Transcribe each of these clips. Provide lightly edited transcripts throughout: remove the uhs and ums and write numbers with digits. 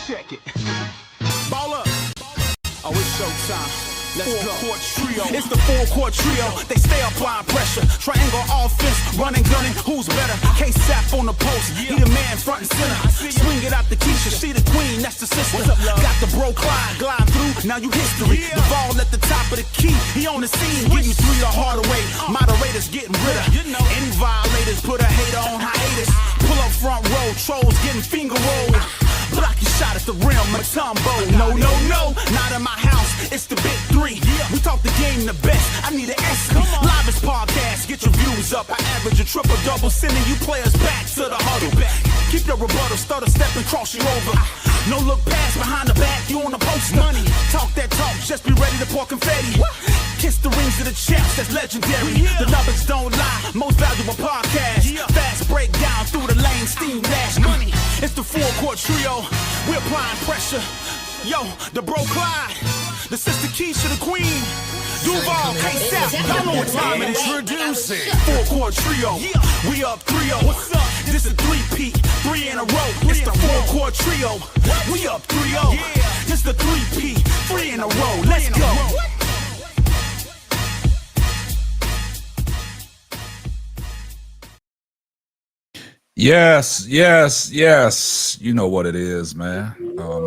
Check it. Ball up. Oh, it's showtime. Let's go. Four-court trio. It's the four-court trio. They stay applying pressure. Triangle offense, running, gunning. Who's better? K-Sap on the post. He the man front and center. Swing it out the Keisha. She the queen, that's the sister. Got the bro Clyde glide through. Now you history. The ball at the top of the key. He on the scene. Give you three the harder way. Moderators getting rid of. Any violators put a hater on hiatus. Pull up front row. Trolls getting finger rolled. Block your shot at the rim, Matumbo. No, no, no, not in my house. It's the big three. We talk the game the best. I need an S. Livest podcast, get your views up. I average a triple-double, sending you players back to the huddle. Keep your rebuttal, stutter, step and cross you over. No look pass behind the back, you on the post. Money, talk that talk, just be ready to pour confetti. Kiss the rings of the champs, that's legendary. The numbers don't lie, most valuable podcast. Fast breakdown through the lane, steam dash. Money, it's the four-court trio. We're applying pressure. Yo, the bro Clyde, the sister Keisha, the queen. Duval, K-Sap, y'all know what time it is. Introducing four-court trio. We up 3-0. What's up? This is 3-peat, 3 in a row. It's the four-court trio. We up 3-0. This the 3-peat, 3 in a row. Let's go. Yes, yes, yes. You know what it is, man.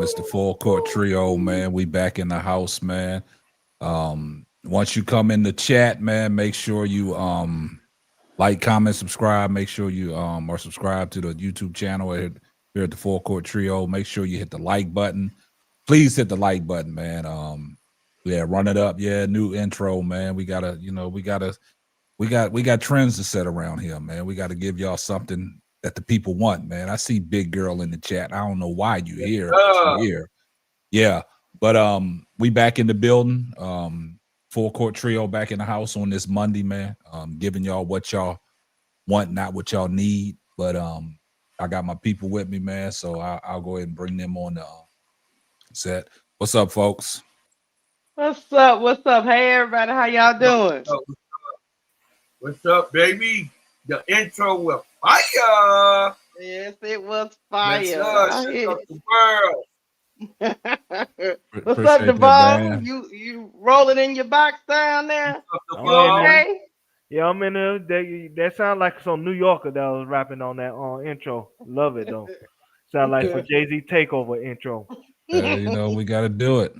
It's the full court trio, man. We back in the house, man. Once you come in the chat, man, make sure you like, comment, subscribe. Make sure you are subscribed to the YouTube channel here at the Full Court Trio. Make sure you hit the like button. Please hit the like button, man. Yeah, run it up. Yeah, new intro, man. We got trends to set around here, man. We gotta give y'all something that the people want, man. I see Big Girl in the chat. I don't know why you here. Here. Yeah, but we back in the building. Full Court Trio back in the house on this Monday, man. Giving y'all what y'all want, not what y'all need. But I got my people with me, man. So I'll go ahead and bring them on the set. What's up, folks? What's up? What's up? Hey, everybody. How y'all doing? What's up, baby? The intro was fire. Yes, it was fire. The world. What's up, Duval? You rolling in your box down there? You okay? Yeah, I'm in there. That sounds like some New Yorker that was rapping on that intro. Love it though. Sound like for Jay-Z takeover intro. You know, we gotta do it.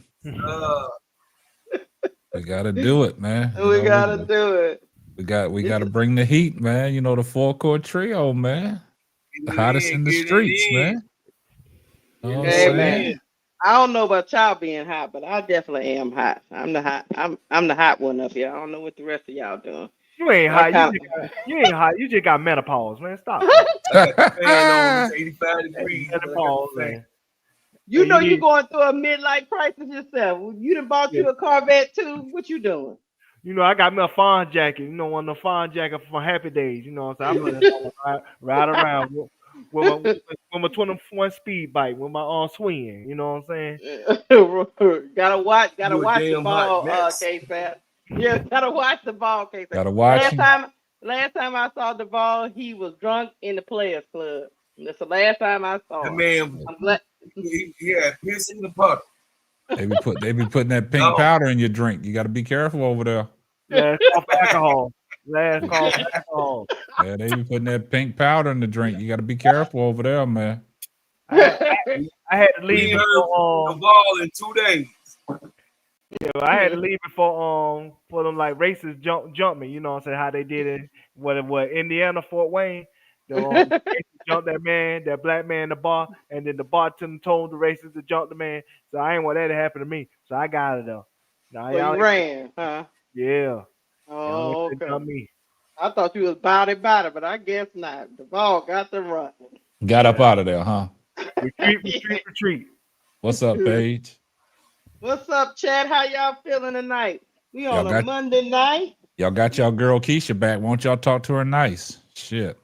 We gotta do it, man. We gotta do it. We got to bring the heat, man. You know, the Full Court Trio, man. The hottest in the streets, man. Hey, man. I don't know about y'all being hot, but I definitely am hot. I'm the hot one up here. I don't know what the rest of y'all doing. You ain't hot. You ain't hot. You just got menopause, man. Stop. 85 degrees. Menopause, man. You know you going through a midlife crisis yourself. You done bought you a Corvette too. What you doing? You know, I got me a fawn jacket. You know, one of the fawn jackets for Happy Days. You know what I'm saying? I'm gonna ride around with my 21 speed bike with my swing. You know what I'm saying? gotta watch the ball, K-Fat. Yeah, gotta watch the ball, K-Fat. Gotta watch. Last time I saw the ball, he was drunk in the Players Club. That's the last time I saw him. Man, yeah, piss in the puddle. They be putting that pink powder in your drink. You got to be careful over there. Last call for alcohol. Last call for alcohol. Yeah, they be putting that pink powder in the drink. You got to be careful over there, man. I had to leave before the ball in 2 days. Yeah, I had to leave before them like racists jump me. You know what I'm saying? How they did it? What Indiana, Fort Wayne. The jumped that black man in the bar, and then the bartender told the racist to jump the man. So I ain't want that to happen to me. So I got it though. Now y'all ran, huh? Yeah. Oh, okay. Me. I thought you was body, but I guess not. The ball got the run. Got up out of there, huh? Retreat. What's up, Paige? What's up, Chad? How y'all feeling tonight? We on a Monday night. Y'all got y'all girl Keisha back. Won't y'all talk to her nice? Shit.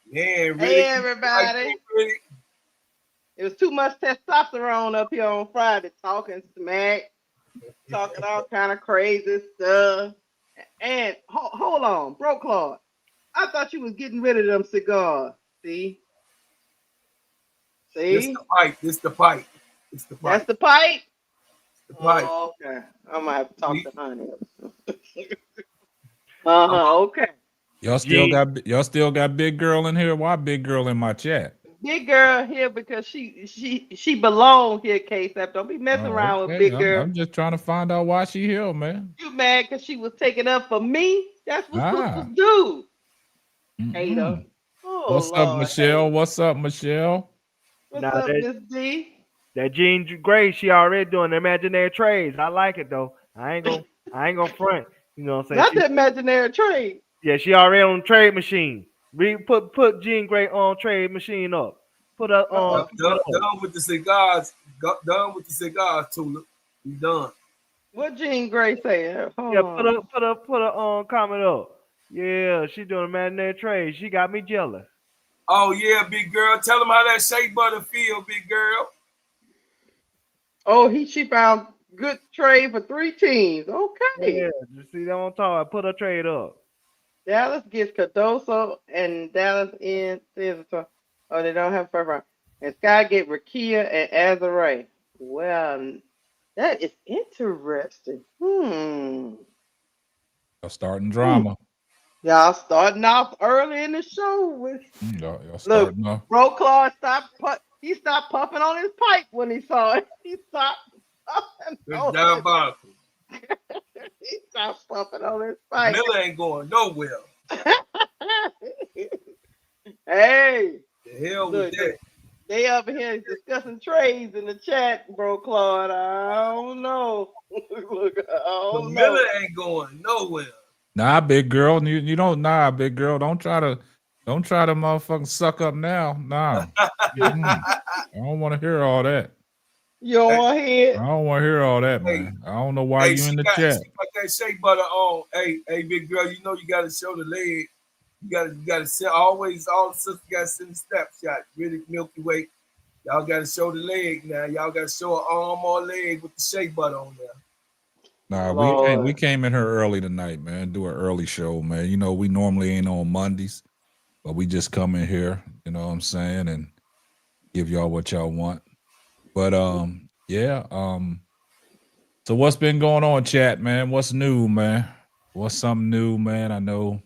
Yeah, really. Hey, everybody. It was too much testosterone up here on Friday, talking smack, talking all kind of crazy stuff. And hold on, bro, Claude. I thought you was getting rid of them cigars. See? This the pipe. It's the That's pipe. the pipe. The pipe. Oh, okay. I'm gonna have to talk to Honey. Okay. Y'all still got big girl in here. Why big girl in my chat? Big girl here because she belong here, K-Sap. Don't be messing around with Okay. big girl. I'm just trying to find out why she here, man. You mad because she was taking up for me? That's what Ah. sisters do. Mm-mm. Hater. Oh, What's Lord, up, Michelle? hater. What's up, Michelle? What's Nah, up, Miss D? That Jean Grey, she already doing the imaginary trades. I like it though. I ain't gonna front. You know what I'm Not saying? the imaginary trade. Yeah, she already on the trade machine. Put Jean Grey on trade machine up. Put her on. Done with the cigars. Done with the cigars, Tulip. You done. What Jean Grey saying? Yeah, put her comment up. Yeah, she doing imaginary trade. She got me jealous. Oh yeah, big girl. Tell them how that shea butter feel, big girl. Oh, she found good trade for 3 teams. Okay. Yeah, you see that on top. Put her trade up. Dallas gets Cardoso and Dallas in Caesar. Oh, they don't have first round. And Sky get Rickea and Azare. Well, that is interesting. Y'all starting drama. Y'all starting off early in the show with Y'all starting off. Bro Claude stopped puffing on his pipe when he saw it. He stopped puffing on Diabolical. he stopped puffing on his pipe. Miller ain't going nowhere. Hey, The hell with that. they up here discussing trades in the chat, Bro Claude. I don't know. Look, I don't know. Miller ain't going nowhere. Nah, big girl. You don't. Nah, big girl. Don't try to motherfucking suck up now. Nah. I don't want to hear all that. You don't want to hear it? I don't want to hear all that, man. I don't know why you in the chat. She got that shea butter on. Hey, big girl, you know you gotta show the leg. You gotta send always all the sisters gotta send a snapshot. Really Milky Way. Y'all gotta show the leg now. Y'all gotta show an arm or leg with the shea butter on there. Nah, we came in here early tonight, man. Do an early show, man. You know, we normally ain't on Mondays, but we just come in here, you know what I'm saying, and give y'all what y'all want. But yeah. So what's been going on, chat, man? What's new, man? What's something new, man? I know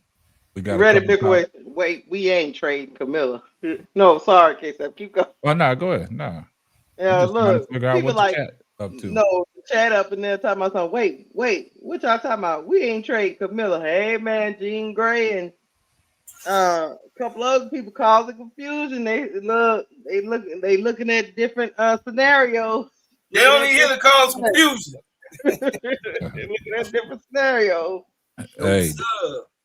we got ready, big way. Wait, we ain't trading Kamilla. No, sorry, K-Sap. Keep going. Oh no, go ahead. No. Yeah, look, figure out what like, the chat up to. No, the chat up in there talking about something. Wait, what y'all talking about? We ain't trade Kamilla. Hey man, Jean Grey and a couple other people causing confusion. They looking at different scenarios. They only here to cause confusion. They're looking at different scenarios. Hey,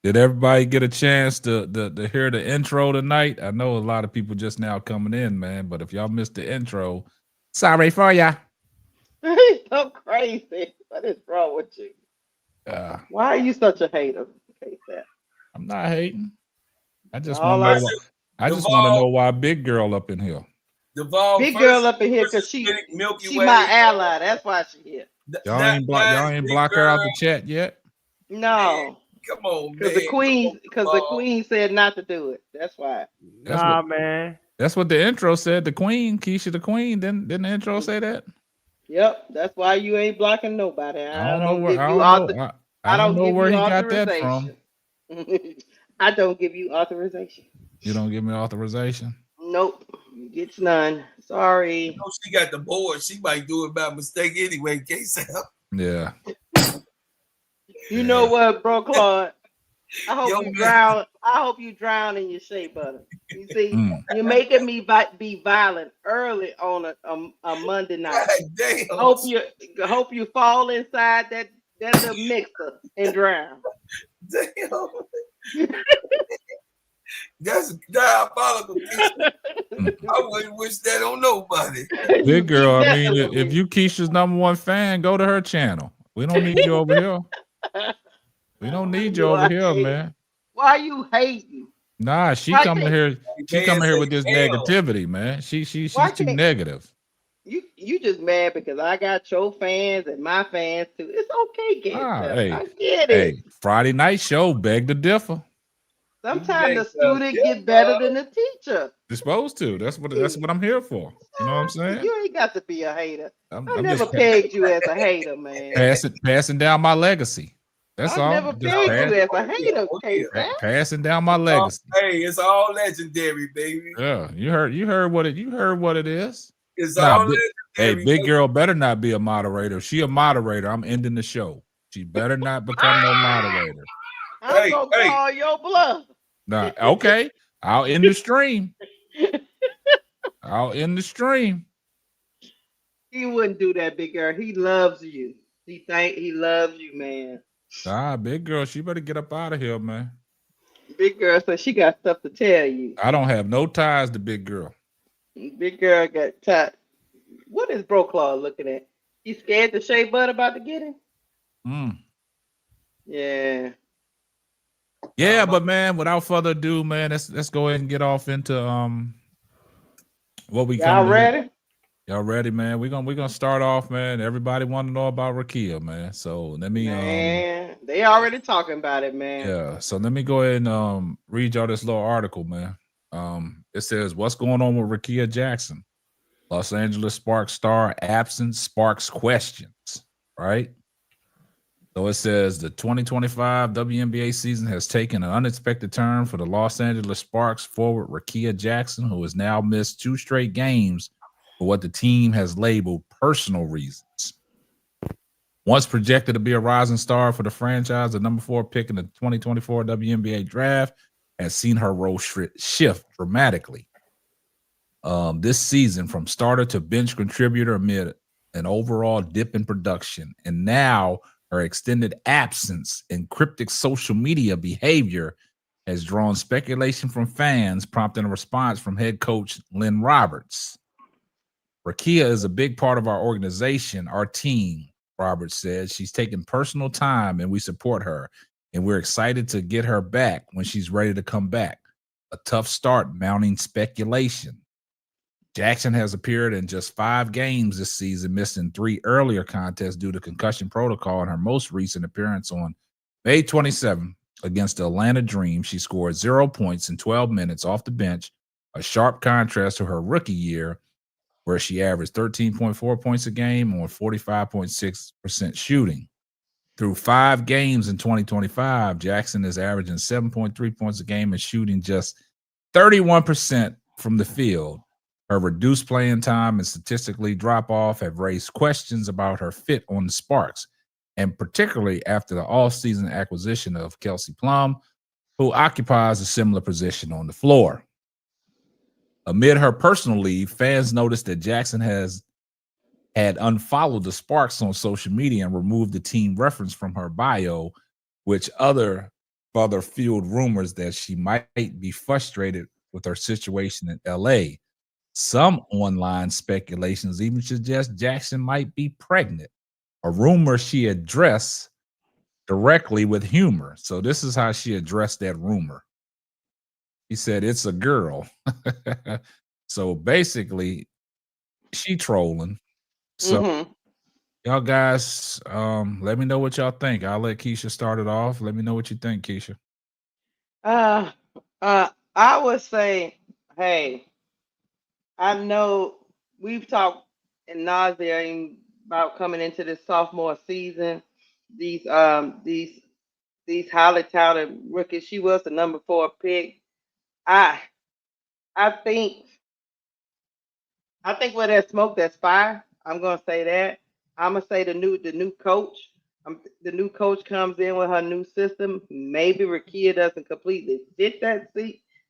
did everybody get a chance to hear the intro tonight? I know a lot of people just now coming in, man. But if y'all missed the intro, sorry for ya. He's so crazy. What is wrong with you? Why are you such a hater? I'm not hating. I just want to know. I just want to know why big girl up in here. Big girl up in here because she my ally. That's why she here. Y'all ain't block her out the chat yet. No. Come on, because the queen said not to do it. That's why. Man. That's what the intro said. The queen, Keisha, the queen. Didn't the intro say that? Yep. That's why you ain't blocking nobody. I don't know where he got that from. I don't give you authorization. You don't give me authorization? Nope. You get none. Sorry. You know she got the board. She might do it by mistake anyway, K-Sap. Yeah. You know what, bro, Claude? I hope you drown in your shea butter. You see, you're making me be violent early on a Monday night. Damn. Hope you fall inside that little mixer and drown. Damn. That's diabolical. I wouldn't wish that on nobody. Big girl, I mean, if you Keisha's #1 fan, go to her channel. We don't need you over here. We don't need you over here, man. Why you hating? Nah, she coming here. She coming here with this negativity, man. She's too negative. You just mad because I got your fans and my fans too. It's okay, Gangsta. I get it. Hey, Friday night show, beg to differ. Sometimes the student get better than the teacher. You're supposed to. That's what I'm here for. You know what I'm saying? You ain't got to be a hater. I I'm never just pegged you as a hater, man. passing down my legacy. That's I all. never Just pegged you as a hater, passing down my legacy. Hey, it's all legendary, baby. Yeah, you heard what it is. It's all legendary. Hey, big girl better not be a moderator. If she a moderator, I'm ending the show. She better not become no moderator. I'm gonna call your bluff. Nah, okay. I'll end the stream. I'll end the stream. He wouldn't do that, big girl. He loves you. He loves you, man. Nah, big girl, she better get up out of here, man. Big girl said she got stuff to tell you. I don't have no ties to big girl. Big girl got tied. What is Bro Claw looking at? He scared the Shea Bud about to get him? Yeah. Yeah, but man, without further ado, man, let's go ahead and get off into what we Y'all ready? Y'all ready, man? We're gonna start off, man. Everybody want to know about Rickea, man. So let me man, they already talking about it, man. Yeah, so let me go ahead and read y'all this little article, man. It says, what's going on with Rickea Jackson? Los Angeles Sparks star absent sparks questions, right? So it says the 2025 WNBA season has taken an unexpected turn for the Los Angeles Sparks forward Rickea Jackson, who has now missed 2 straight games for what the team has labeled personal reasons. Once projected to be a rising star for the franchise, the number 4 pick in the 2024 WNBA draft has seen her role shift dramatically this season from starter to bench contributor amid an overall dip in production. And now her extended absence and cryptic social media behavior has drawn speculation from fans, prompting a response from head coach Lynn Roberts. Rickea is a big part of our organization, our team, Roberts said. She's taken personal time and we support her, and we're excited to get her back when she's ready to come back. A tough start mounting speculation. Jackson has appeared in just 5 games this season, missing 3 earlier contests due to concussion protocol. In her most recent appearance on May 27 against the Atlanta Dream, she scored 0 points in 12 minutes off the bench, a sharp contrast to her rookie year, where she averaged 13.4 points a game on 45.6% shooting. Through 5 games in 2025, Jackson is averaging 7.3 points a game and shooting just 31% from the field. Her reduced playing time and statistically drop off have raised questions about her fit on the Sparks, and particularly after the offseason acquisition of Kelsey Plum, who occupies a similar position on the floor. Amid her personal leave, fans noticed that Jackson had unfollowed the Sparks on social media and removed the team reference from her bio, which further fueled rumors that she might be frustrated with her situation in LA. Some online speculations even suggest Jackson might be pregnant, a rumor she addressed directly with humor. So this is how she addressed that rumor. He said, "It's a girl." So basically, she trolling. So y'all guys, let me know what y'all think. I'll let Keisha start it off. Let me know what you think, Keisha. I would say, hey, I know we've talked in nauseam about coming into this sophomore season. These highly touted rookies. She was the number 4 pick. I think where there's smoke, there's fire. I'm gonna say that. I'm gonna say the new coach. The new coach comes in with her new system. Maybe Rickea doesn't completely fit that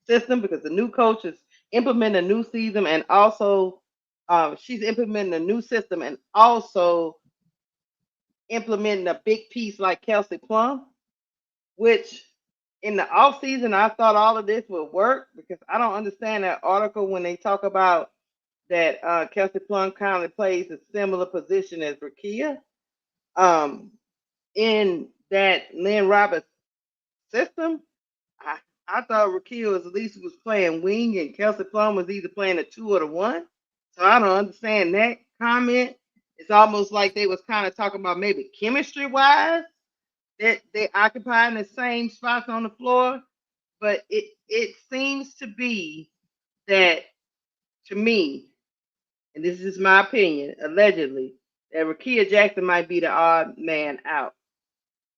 system because the new coach is implementing a new season, and also she's implementing a new system and also implementing a big piece like Kelsey Plum, which in the off season I thought all of this would work because I don't understand that article when they talk about that Kelsey Plum kind of plays a similar position as Rickea. In that Lynn Roberts system, I thought Rickea was at least was playing wing and Kelsey Plum was either playing a 2 or the 1. So I don't understand that comment. It's almost like they was kind of talking about maybe chemistry wise that they occupying the same spots on the floor. but it seems to be that, to me, and this is my opinion, allegedly, that Rickea Jackson might be the odd man out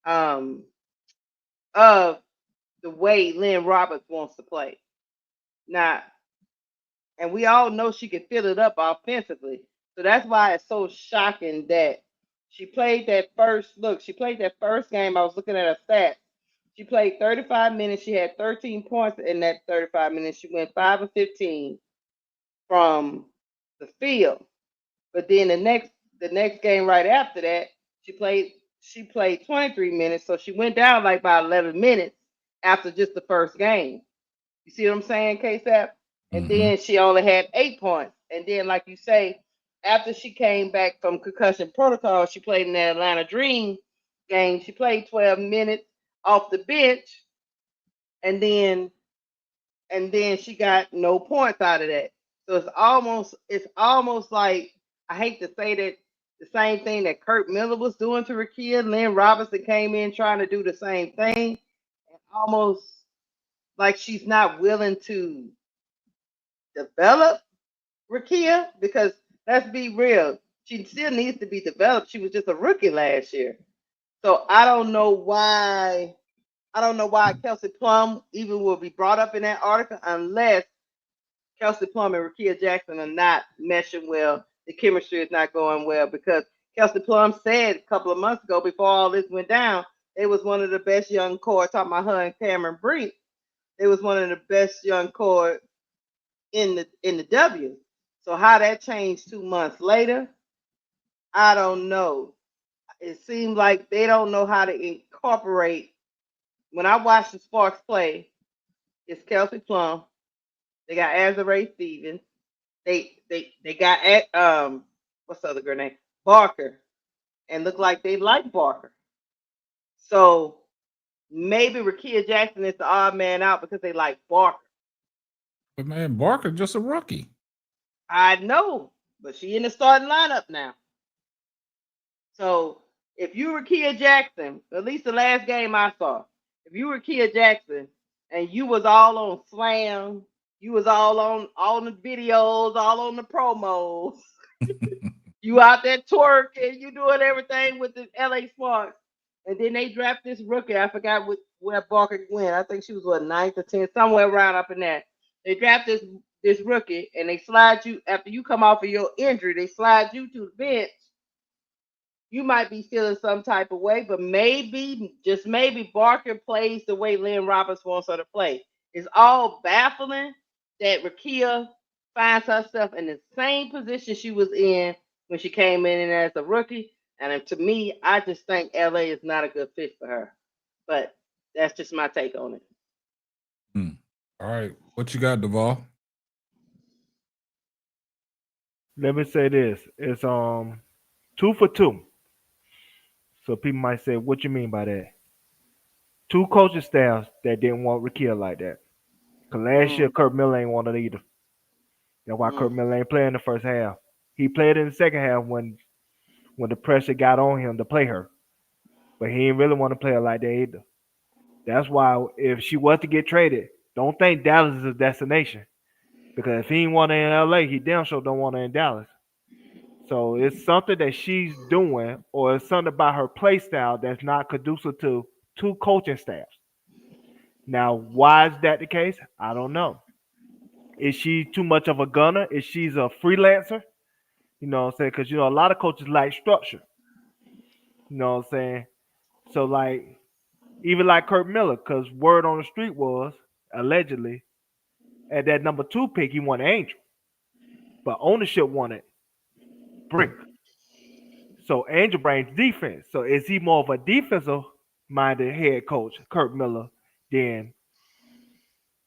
of the way Lynn Roberts wants to play. Now, and we all know she can fill it up offensively. So that's why it's so shocking that she played that first game. I was looking at her stats. She played 35 minutes. She had 13 points in that 35 minutes. She went 5 of 15 from the field. But then the next game right after that, she played 23 minutes. So she went down like by 11 minutes after just the first game. You see what I'm saying, KSAP? And then she only had 8 points. And then, like you say, after she came back from concussion protocol, she played in that Atlanta Dream game. She played 12 minutes off the bench, and then she got no points out of that. So it's almost like, I hate to say that, the same thing that Karmilla was doing to Rickea. Lynn Robinson came in trying to do the same thing, and almost like she's not willing to develop Rickea, because let's be real, she still needs to be developed. She was just a rookie last year. So I don't know why Kelsey Plum even will be brought up in that article, unless Kelsey Plum and Rickea Jackson are not meshing well. The chemistry is not going well, because Kelsey Plum said a couple of months ago, before all this went down, they was one of the best young core, talking about her and Cameron Brink. They was one of the best young core in the W. So how that changed 2 months later, I don't know. It seems like they don't know how to incorporate. When I watch the Sparks play, it's Kelsey Plum. They got Azarae Stevens. They got what's the other girl name? Barker. And look like they like Barker. So maybe Rickea Jackson is the odd man out because they like Barker. But man, Barker just a rookie. I know, but she in the starting lineup now. So if you were Rickea Jackson, at least the last game I saw, if you were Rickea Jackson and you was all on Slam, you was all on the videos, all on the promos, you out there twerking, you doing everything with the LA Sparks, and then they draft this rookie. I forgot where Barker went. I think she was 9th or 10th, somewhere around up in there. They draft this rookie, and they slide you, after you come off of your injury, they slide you to the bench. You might be feeling some type of way, but maybe, just maybe, Barker plays the way Lynn Roberts wants her to play. It's all baffling that Rickea finds herself in the same position she was in when she came in as a rookie. And to me, I just think LA is not a good fit for her. But that's just my take on it. All right. What you got, Duval? Let me say this. It's 2 for 2. So people might say, what you mean by that? 2 coaching staffs that didn't want Rickea like that. Because last year, Karmilla ain't wanted either. That's why Karmilla ain't playing the first half. He played in the second half when the pressure got on him to play her. But he didn't really want to play her like that either. That's why if she was to get traded, don't think Dallas is a destination. Because if he ain't want her in LA, he damn sure don't want her in Dallas. So it's something that she's doing, or it's something about her play style that's not conducive to 2 coaching staffs. Now, why is that the case? I don't know. Is she too much of a gunner? Is she a freelancer? You know what I'm saying? Because, a lot of coaches like structure. You know what I'm saying? So, like, even like Karmilla, because word on the street was, allegedly, at that number 2 pick, he wanted Angel. But ownership wanted Brick. So Angel brings defense. So is he more of a defensive-minded head coach, Karmilla, than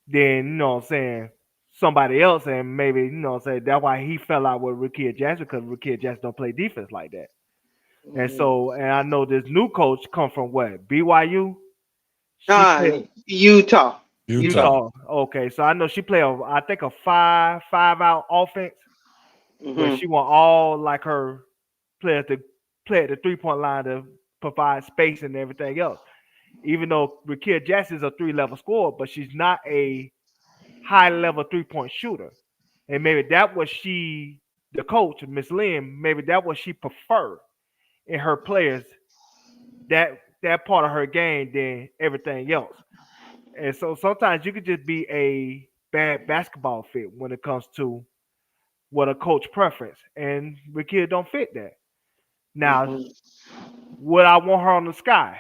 you know what I'm saying, somebody else? And maybe, you know what I'm saying, that's why he fell out with Rickea Jackson, because Rickea Jackson don't play defense like that. And so, and I know this new coach come from what? BYU? Utah. Okay, so I know she play I think a 5-out offense, where she want all like her players to play at the 3-point line to provide space and everything else. Even though Rickea Jackson is a 3-level scorer, but she's not a high-level 3-point shooter. And maybe that was the coach, Miss Lynn, maybe that was she preferred in her players, that part of her game than everything else. And so sometimes you could just be a bad basketball fit when it comes to what a coach preference. And Rickea don't fit that. Now, would I want her on the Sky?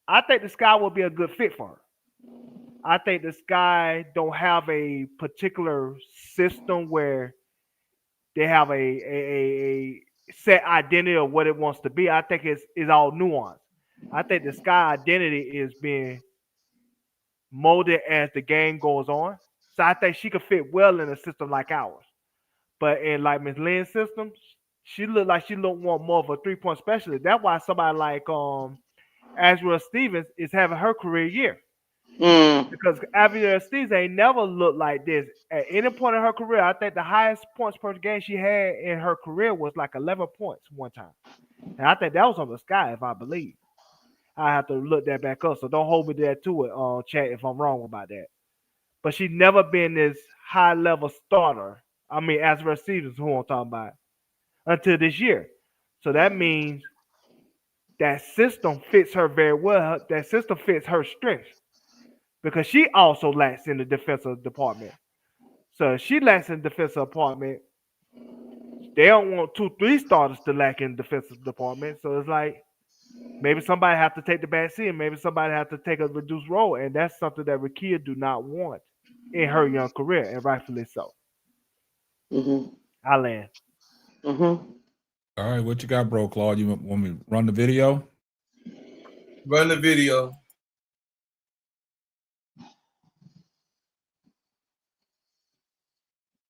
I think the Sky would be a good fit for her. I think the Sky don't have a particular system where they have a set identity of what it wants to be. I think it's all nuanced. I think the Sky identity is being molded as the game goes on. So I think she could fit well in a system like ours. But in like Miss Lynn's system, she looked like she looked more of a 3-point specialist. That's why somebody like Azrael Stevens is having her career year. Because Azrael Stevens ain't never looked like this. At any point in her career, I think the highest points per game she had in her career was like 11 points one time. And I think that was on the Sky, if I believe. I have to look that back up. So don't hold me there to it, chat, if I'm wrong about that. But she's never been this high-level starter. I mean, Azrael Stevens, who I'm talking about, until this year. So that means that system fits her very well. That system fits her strengths. Because she also lacks in the defensive department. So if she lacks in the defensive department, they don't want 2-3 starters to lack in the defensive department. So it's like maybe somebody have to take the back seat, and maybe somebody have to take a reduced role, and that's something that Rickea do not want in her young career, and rightfully so. I land. All right, what you got, bro, Claude? You want me to run the video? Run the video.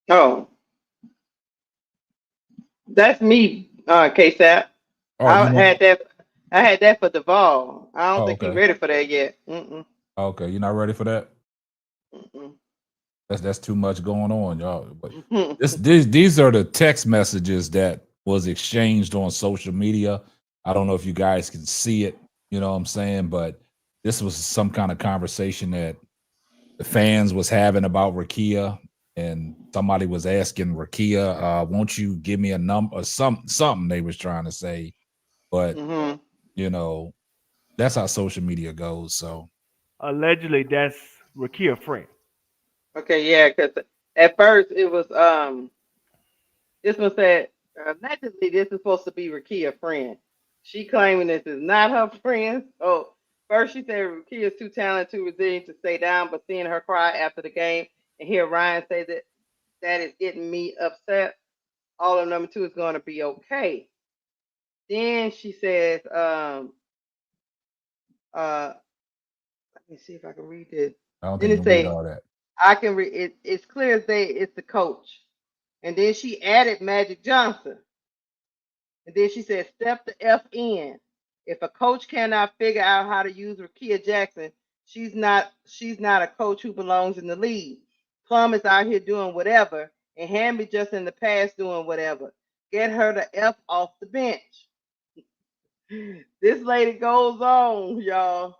Oh, that's me, KSAP. Oh, I had that for Duvall. I don't think okay. he's ready for that yet. Okay, you're not ready for that? That's too much going on, y'all. But these are the text messages that was exchanged on social media. I don't know if you guys can see it, you know what I'm saying, but this was some kind of conversation that the fans was having about Rickea, and somebody was asking Rickea, won't you give me a number or something they was trying to say. But you know, that's how social media goes. So allegedly that's Rickea friend. Okay, yeah, because at first it was this one said allegedly this is supposed to be Rickea friend. She claiming this is not her friend. So first she said Rickea is too talented, too resilient to stay down, but seeing her cry after the game and hear Ryan say that is getting me upset. All of number 2 is going to be okay. Then she says, let me see if I can read this. I don't Then think it you read say, all that. I can read it. It's clear as day it's the coach. And then she added Magic Johnson. And then she said, step the F in. If a coach cannot figure out how to use Rickea Jackson, she's not a coach who belongs in the league. Plum is out here doing whatever, and Hamby just in the past doing whatever. Get her the F off the bench. This lady goes on, y'all.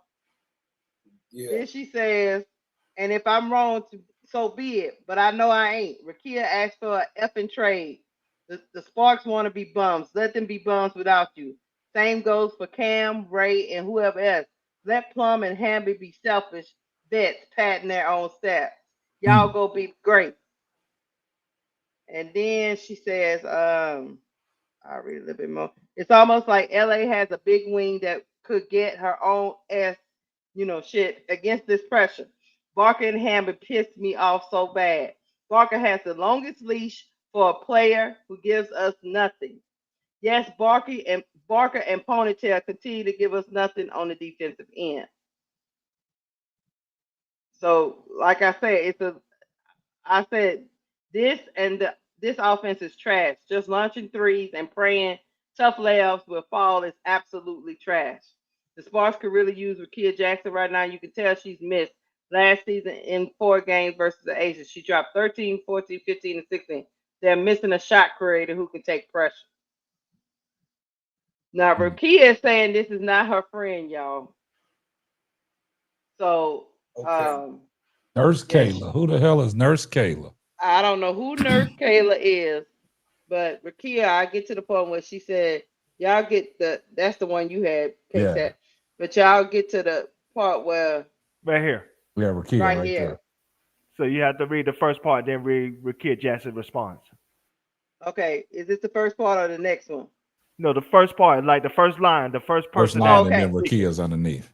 Yeah. Then she says, and if I'm wrong, so be it. But I know I ain't. Rickea asked for an effing trade. The Sparks want to be bums. Let them be bums without you. Same goes for Cam, Ray, and whoever else. Let Plum and Hamby be selfish vets patting their own stats. Y'all go be great. And then she says, I'll read a little bit more. It's almost like LA has a big wing that could get her own ass, shit against this pressure. Barker and Hamby pissed me off so bad. Barker has the longest leash for a player who gives us nothing. Yes, Barker and Ponytail continue to give us nothing on the defensive end. So, like I said, this offense is trash. Just launching threes and praying tough layoffs will fall is absolutely trash. The Sparks could really use Rickea Jackson right now. You can tell she's missed last season in 4 games versus the Aces. She dropped 13, 14, 15, and 16. They're missing a shot creator who can take pressure. Now, Rickea is saying this is not her friend, y'all. So, Okay. Nurse yeah, Kayla. Who the hell is Nurse Kayla? I don't know who Nurse Kayla is, but Rickea, I get to the point where she said, y'all get that's the one you had, Yeah. KSAT, but y'all get to the part where Right here. We have Rekia right right here. there. So you have to read the first part, then read Rickea Jackson's response. Okay, is this the first part or the next one? No, the first part, like the first line, the first First person. line, Okay. and then Rekia's underneath.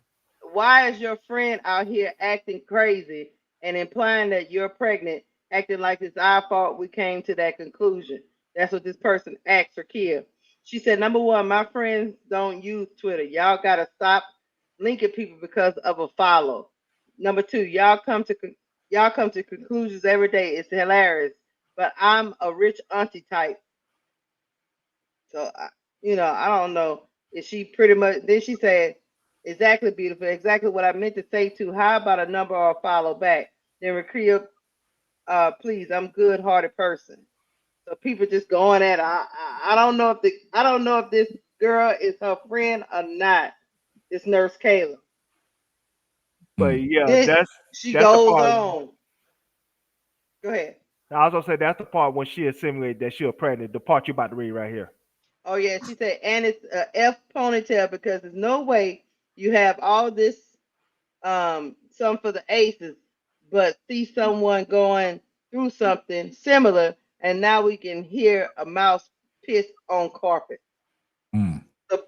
Why is your friend out here acting crazy and implying that you're pregnant, acting like it's our fault we came to that conclusion? That's what this person asked Rickea. She said, number one, my friends don't use Twitter. Y'all got to stop linking people because of a follow. Number two, y'all come to conclusions every day. It's hilarious. But I'm a rich auntie type. So, I don't know. Is she pretty much, then she said, exactly, beautiful, exactly what I meant to say too. How about a number or a follow back? Then Rickea, please, I'm good-hearted person. So people just going at her. I don't know if this girl is her friend or not. This Nurse Kayla. But yeah, Then she that's the goes part. on. Go ahead. I was gonna say that's the part when she assimilated that she was pregnant. The part you about to read right here. Oh yeah, she said, and it's a F ponytail because there's no way you have all this some for the aces, but see someone going through something similar, and now we can hear a mouse piss on carpet. So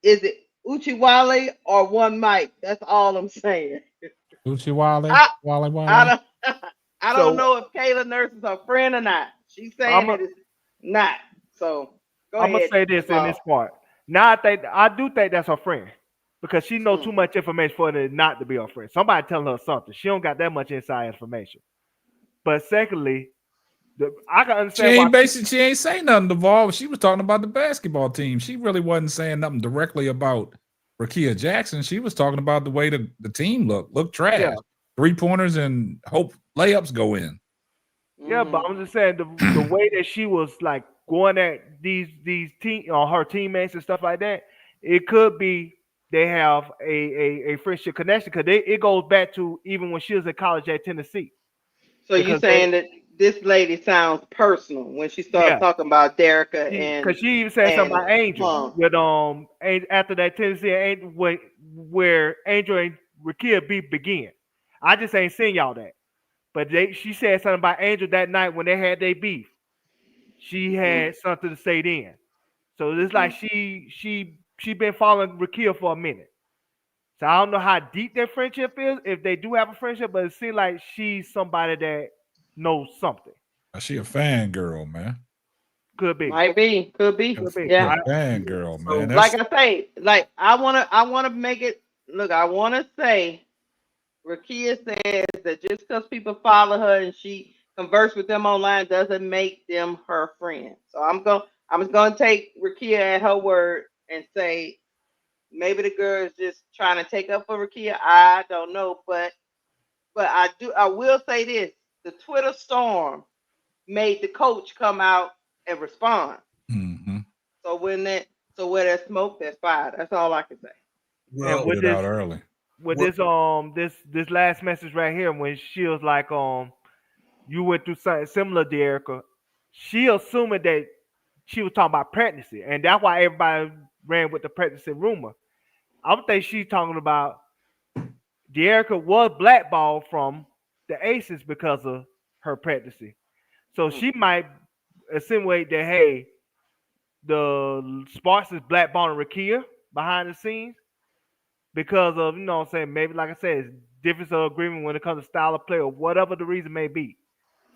is it Uchiwale or one mic? That's all I'm saying. Uchiwale? I don't know if Kayla Nurse is her friend or not. She's saying it is not. So I'm gonna say this in this part. Now I do think that's her friend because she knows too much information for it not to be her friend. Somebody telling her something. She don't got that much inside information. But secondly, I can understand she ain't saying nothing to Vol. She was talking about the basketball team. She really wasn't saying nothing directly about Rickea Jackson. She was talking about the way the team looked trash. Yeah. 3-pointers and hope layups go in. Yeah, but I'm just saying the way that she was like going at these her teammates and stuff like that, it could be they have a friendship connection because it goes back to even when she was at college at Tennessee. So you're saying that this lady sounds personal when she starts talking about Derica and because she even said something about Angel with after that Tennessee where Angel and Rickea beef began. I just ain't seen y'all that. But she said something about Angel that night when they had their beef. She had something to say then. So it's like she been following Rickea for a minute. So I don't know how deep their friendship is, if they do have a friendship, but it seems like she's somebody that knows something. She a fangirl, man. Could be. Might be. Could be. Yeah. Fangirl, man. Like I say, like I wanna make it look, I wanna say Rickea says that just because people follow her and she converse with them online doesn't make them her friend. So I'm just gonna take Rickea at her word and say maybe the girl is just trying to take up for Rickea. I don't know, but I will say this: the Twitter storm made the coach come out and respond. So where there's smoke, there's fire. That's all I can say. Well, and with this, out early. With this last message right here, when she was like, you went through something similar, Derica, she assuming that she was talking about pregnancy, and that's why everybody ran with the pregnancy rumor. I would think she's talking about Derica was blackballed from the Aces because of her pregnancy. So she might insinuate that, hey, the Sparks is blackballing Rickea behind the scenes because of, you know what I'm saying, maybe like I said, difference of agreement when it comes to style of play or whatever the reason may be.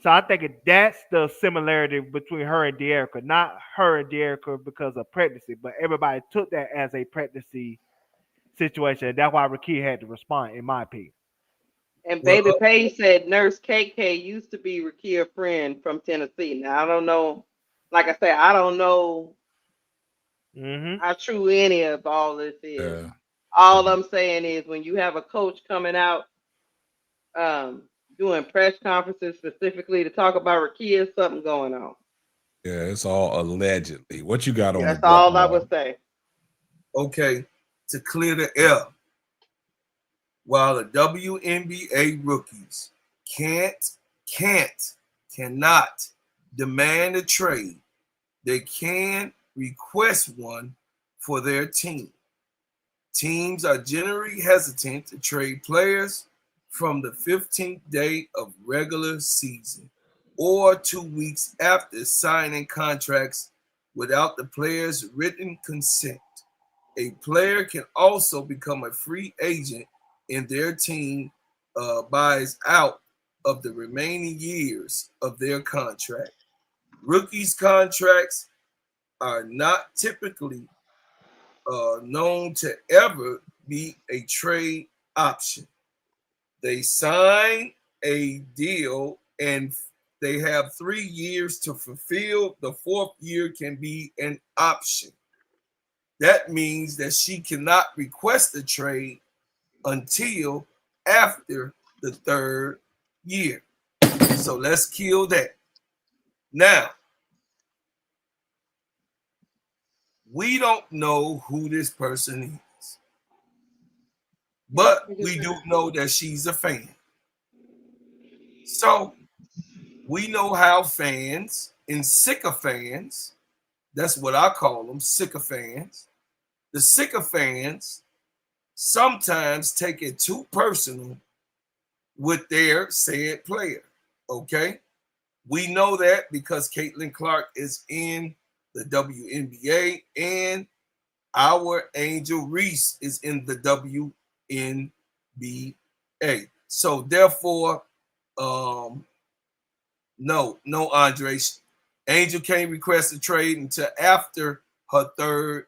So I think that's the similarity between her and Derica, not her and Derica because of pregnancy, but everybody took that as a pregnancy situation. That's why Rickea had to respond, in my opinion. And Baby Page said Nurse KK used to be Rickea's friend from Tennessee. Now I don't know, like I said, I don't know how true any of all this is. All I'm saying is when you have a coach coming out doing press conferences specifically to talk about Rickea, something going on. Yeah, it's all allegedly. What you got on? That's all I would say. Okay, to clear the air, while the WNBA rookies cannot demand a trade, they can request one for their team. Teams are generally hesitant to trade players from the 15th day of regular season or 2 weeks after signing contracts without the player's written consent. A player can also become a free agent and their team buys out of the remaining years of their contract. Rookies' contracts are not typically known to ever be a trade option. They sign a deal and they have 3 years to fulfill. The 4th year can be an option. That means that she cannot request a trade until after the 3rd year. So let's kill that. Now, we don't know who this person is, but we do know that she's a fan. So we know how fans and sycophants, that's what I call them, sycophants. The sycophants sometimes take it too personal with their said player, okay? We know that because Caitlin Clark is in the WNBA and our Angel Reese is in the WNBA. So therefore, no, Andre. Angel can't request a trade until after her 3rd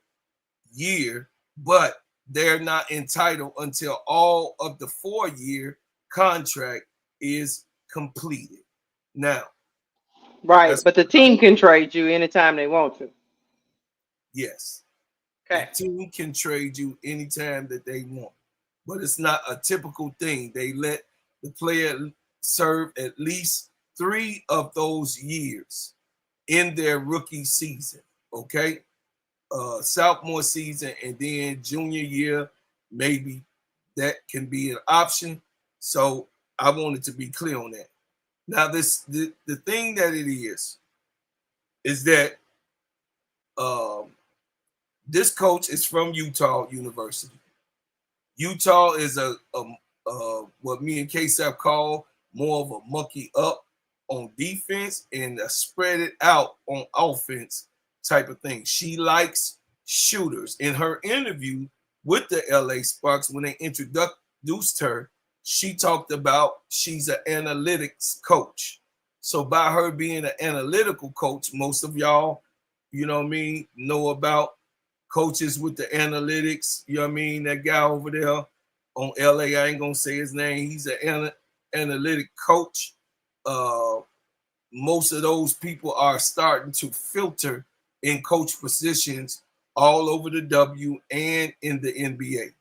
year, but they're not entitled until all of the 4-year contract is completed. Now, Right, but the team can trade you anytime they want to. Yes. Okay. The team can trade you anytime that they want, but it's not a typical thing. They let the player serve at least 3 of those years in their rookie season, okay? Sophomore season and then junior year, maybe that can be an option. So I wanted to be clear on that. Now, the thing that it is that this coach is from Utah University. Utah is a what me and KSAP call more of a monkey up on defense and a spread it out on offense type of thing. She likes shooters. In her interview with the LA Sparks, when they introduced her, she talked about she's an analytics coach. So by her being an analytical coach, most of y'all, you know what I mean, know about coaches with the analytics. You know what I mean? That guy over there on LA, I ain't gonna say his name. He's an analytic coach. Most of those people are starting to filter in coach positions all over the W and in the NBA.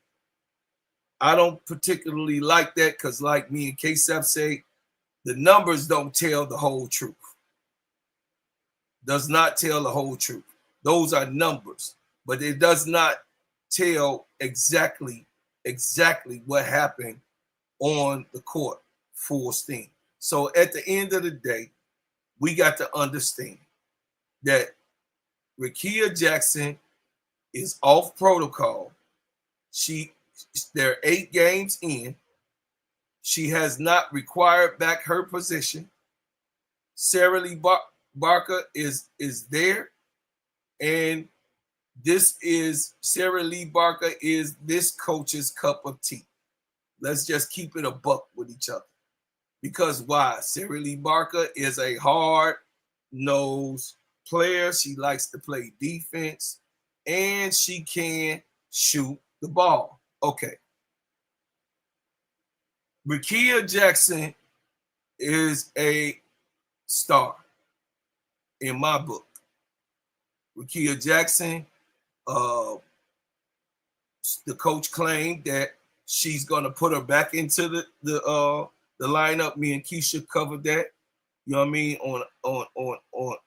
I don't particularly like that because, like me and KSAP say, the numbers don't tell the whole truth. Does not tell the whole truth. Those are numbers, but it does not tell exactly what happened on the court full steam. So at the end of the day, we got to understand that Rickea Jackson is off protocol. They're 8 games in. She has not required back her position. Sarah Lee Barker is there, and this is Sarah Lee Barker is this coach's cup of tea. Let's just keep it a buck with each other. Because why? Sarah Lee Barker is a hard-nosed player. She likes to play defense, and she can shoot the ball. Okay. Rickea Jackson is a star in my book. Rickea Jackson, the coach claimed that she's going to put her back into the lineup. Me and Keisha covered that. You know what I mean, on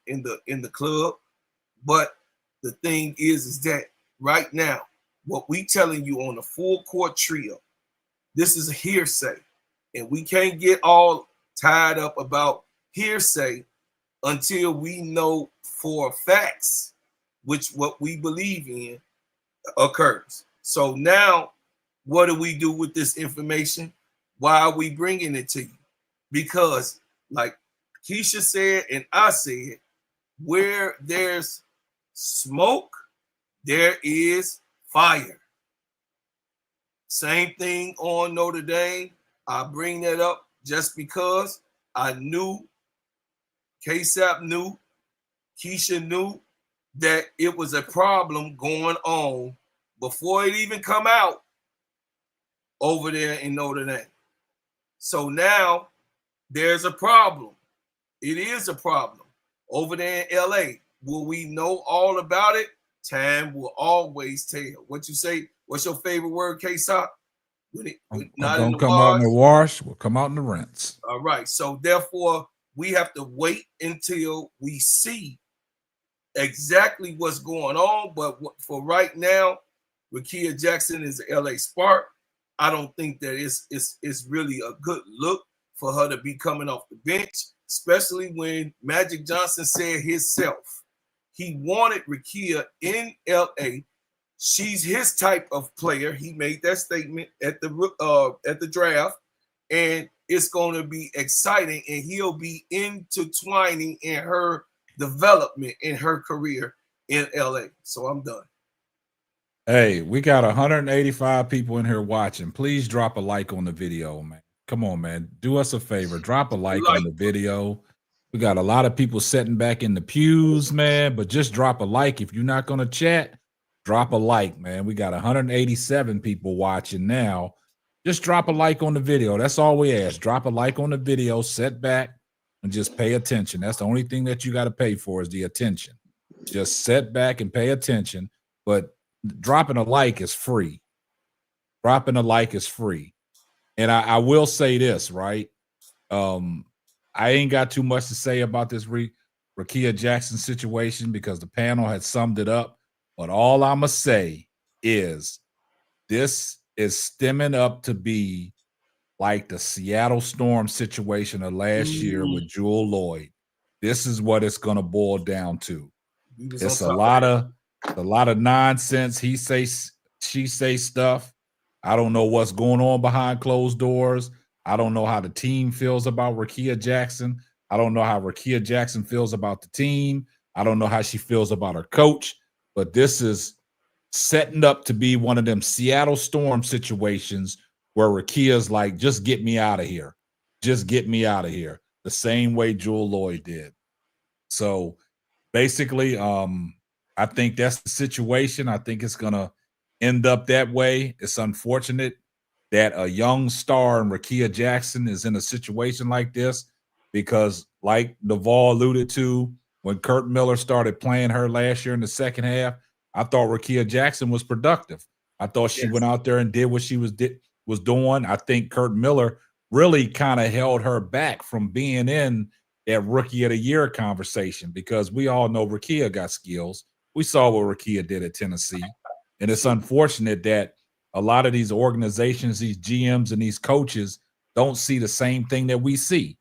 in the club. But the thing is that right now, what we telling you on the full court trio, this is a hearsay, and we can't get all tied up about hearsay until we know for facts, which what we believe in occurs. So now, what do we do with this information? Why are we bringing it to you? Because, like Keisha said and I said, where there's smoke, there is fire. Same thing on Notre Dame. I bring that up just because I knew, KSAP knew, Keisha knew that it was a problem going on before it even come out over there in Notre Dame. So now there's a problem. It is a problem over there in LA. Will we know all about it? Time will always tell. What you say? What's your favorite word, K-Sop? Not don't come out in the wash, will come out in the rinse. All right. So therefore, we have to wait until we see exactly what's going on. But for right now, Rickea Jackson is an LA Spark. I don't think that it's really a good look for her to be coming off the bench, especially when Magic Johnson said himself he wanted Rickea in LA. She's his type of player. He made that statement at the draft, and it's going to be exciting, and he'll be intertwining in her development in her career in LA. So I'm done. Hey, we got 185 people in here watching. Please drop a like on the video, man. Come on, man. Do us a favor. Drop a like on the video. We got a lot of people sitting back in the pews, man, but just drop a like. If you're not going to chat, drop a like, man. We got 187 people watching now. Just drop a like on the video. That's all we ask. Drop a like on the video, sit back, and just pay attention. That's the only thing that you got to pay for is the attention. Just sit back and pay attention. But dropping a like is free. Dropping a like is free. And I will say this, right? I ain't got too much to say about this Rickea Jackson situation because the panel had summed it up. But all I'm going to say is this is stemming up to be like the Seattle Storm situation of last year with Jewel Lloyd. This is what it's going to boil down to. It's a lot of nonsense. He say, she say stuff. I don't know what's going on behind closed doors. I don't know how the team feels about Rickea Jackson. I don't know how Rickea Jackson feels about the team. I don't know how she feels about her coach. But this is setting up to be one of them Seattle Storm situations where Rickea's like, just get me out of here. Just get me out of here. The same way Jewel Lloyd did. So basically, I think that's the situation. I think it's going to end up that way. It's unfortunate that a young star in Rickea Jackson is in a situation like this because, like Duvall alluded to, when Kurt Miller started playing her last year in the second half, I thought Rickea Jackson was productive. I thought she went out there and did what she was doing. I think Kurt Miller really kind of held her back from being in that Rookie of the Year conversation because we all know Rickea got skills. We saw what Rickea did at Tennessee. And it's unfortunate that a lot of these organizations, these GMs and these coaches don't see the same thing that we see.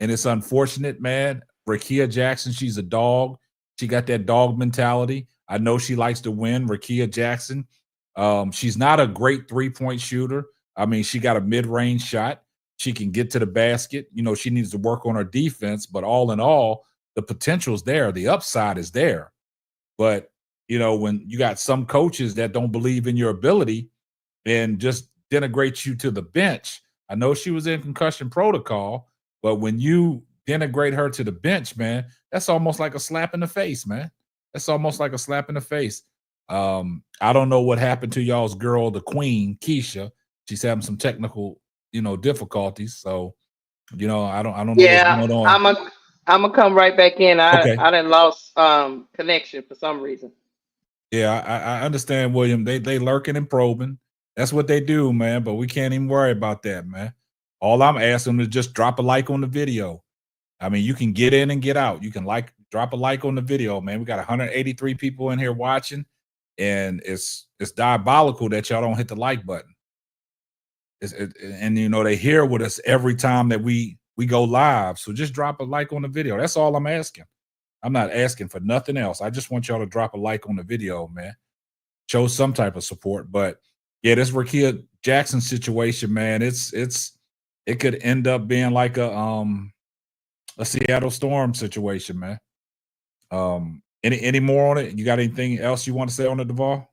And it's unfortunate, man. Rickea Jackson, she's a dog. She got that dog mentality. I know she likes to win. Rickea Jackson, she's not a great three-point shooter. I mean, she got a mid-range shot. She can get to the basket. You know, she needs to work on her defense. But all in all, the potential's there. The upside is there. But, you know, when you got some coaches that don't believe in your ability and just denigrate you to the bench, I know she was in concussion protocol, but when you denigrate her to the bench, man, that's almost like a slap in the face, man. That's almost like a slap in the face. I don't know what happened to y'all's girl, the queen, Keisha. She's having some technical, difficulties. So, I don't know what's going on. I'm gonna come right back in. Okay. I done lost connection for some reason. Yeah, I understand, William. They lurking and probing. That's what they do, man. But we can't even worry about that, man. All I'm asking them is just drop a like on the video. I mean, you can get in and get out. You can drop a like on the video, man. We got 183 people in here watching, and it's diabolical that y'all don't hit the like button. and you know they hear with us every time that we go live. So just drop a like on the video. That's all I'm asking. I'm not asking for nothing else. I just want y'all to drop a like on the video, man. Show some type of support. But yeah, this Rickea Jackson situation, man, it could end up being like a Seattle Storm situation, man. Any more on it? You got anything else you want to say on it, Duvall?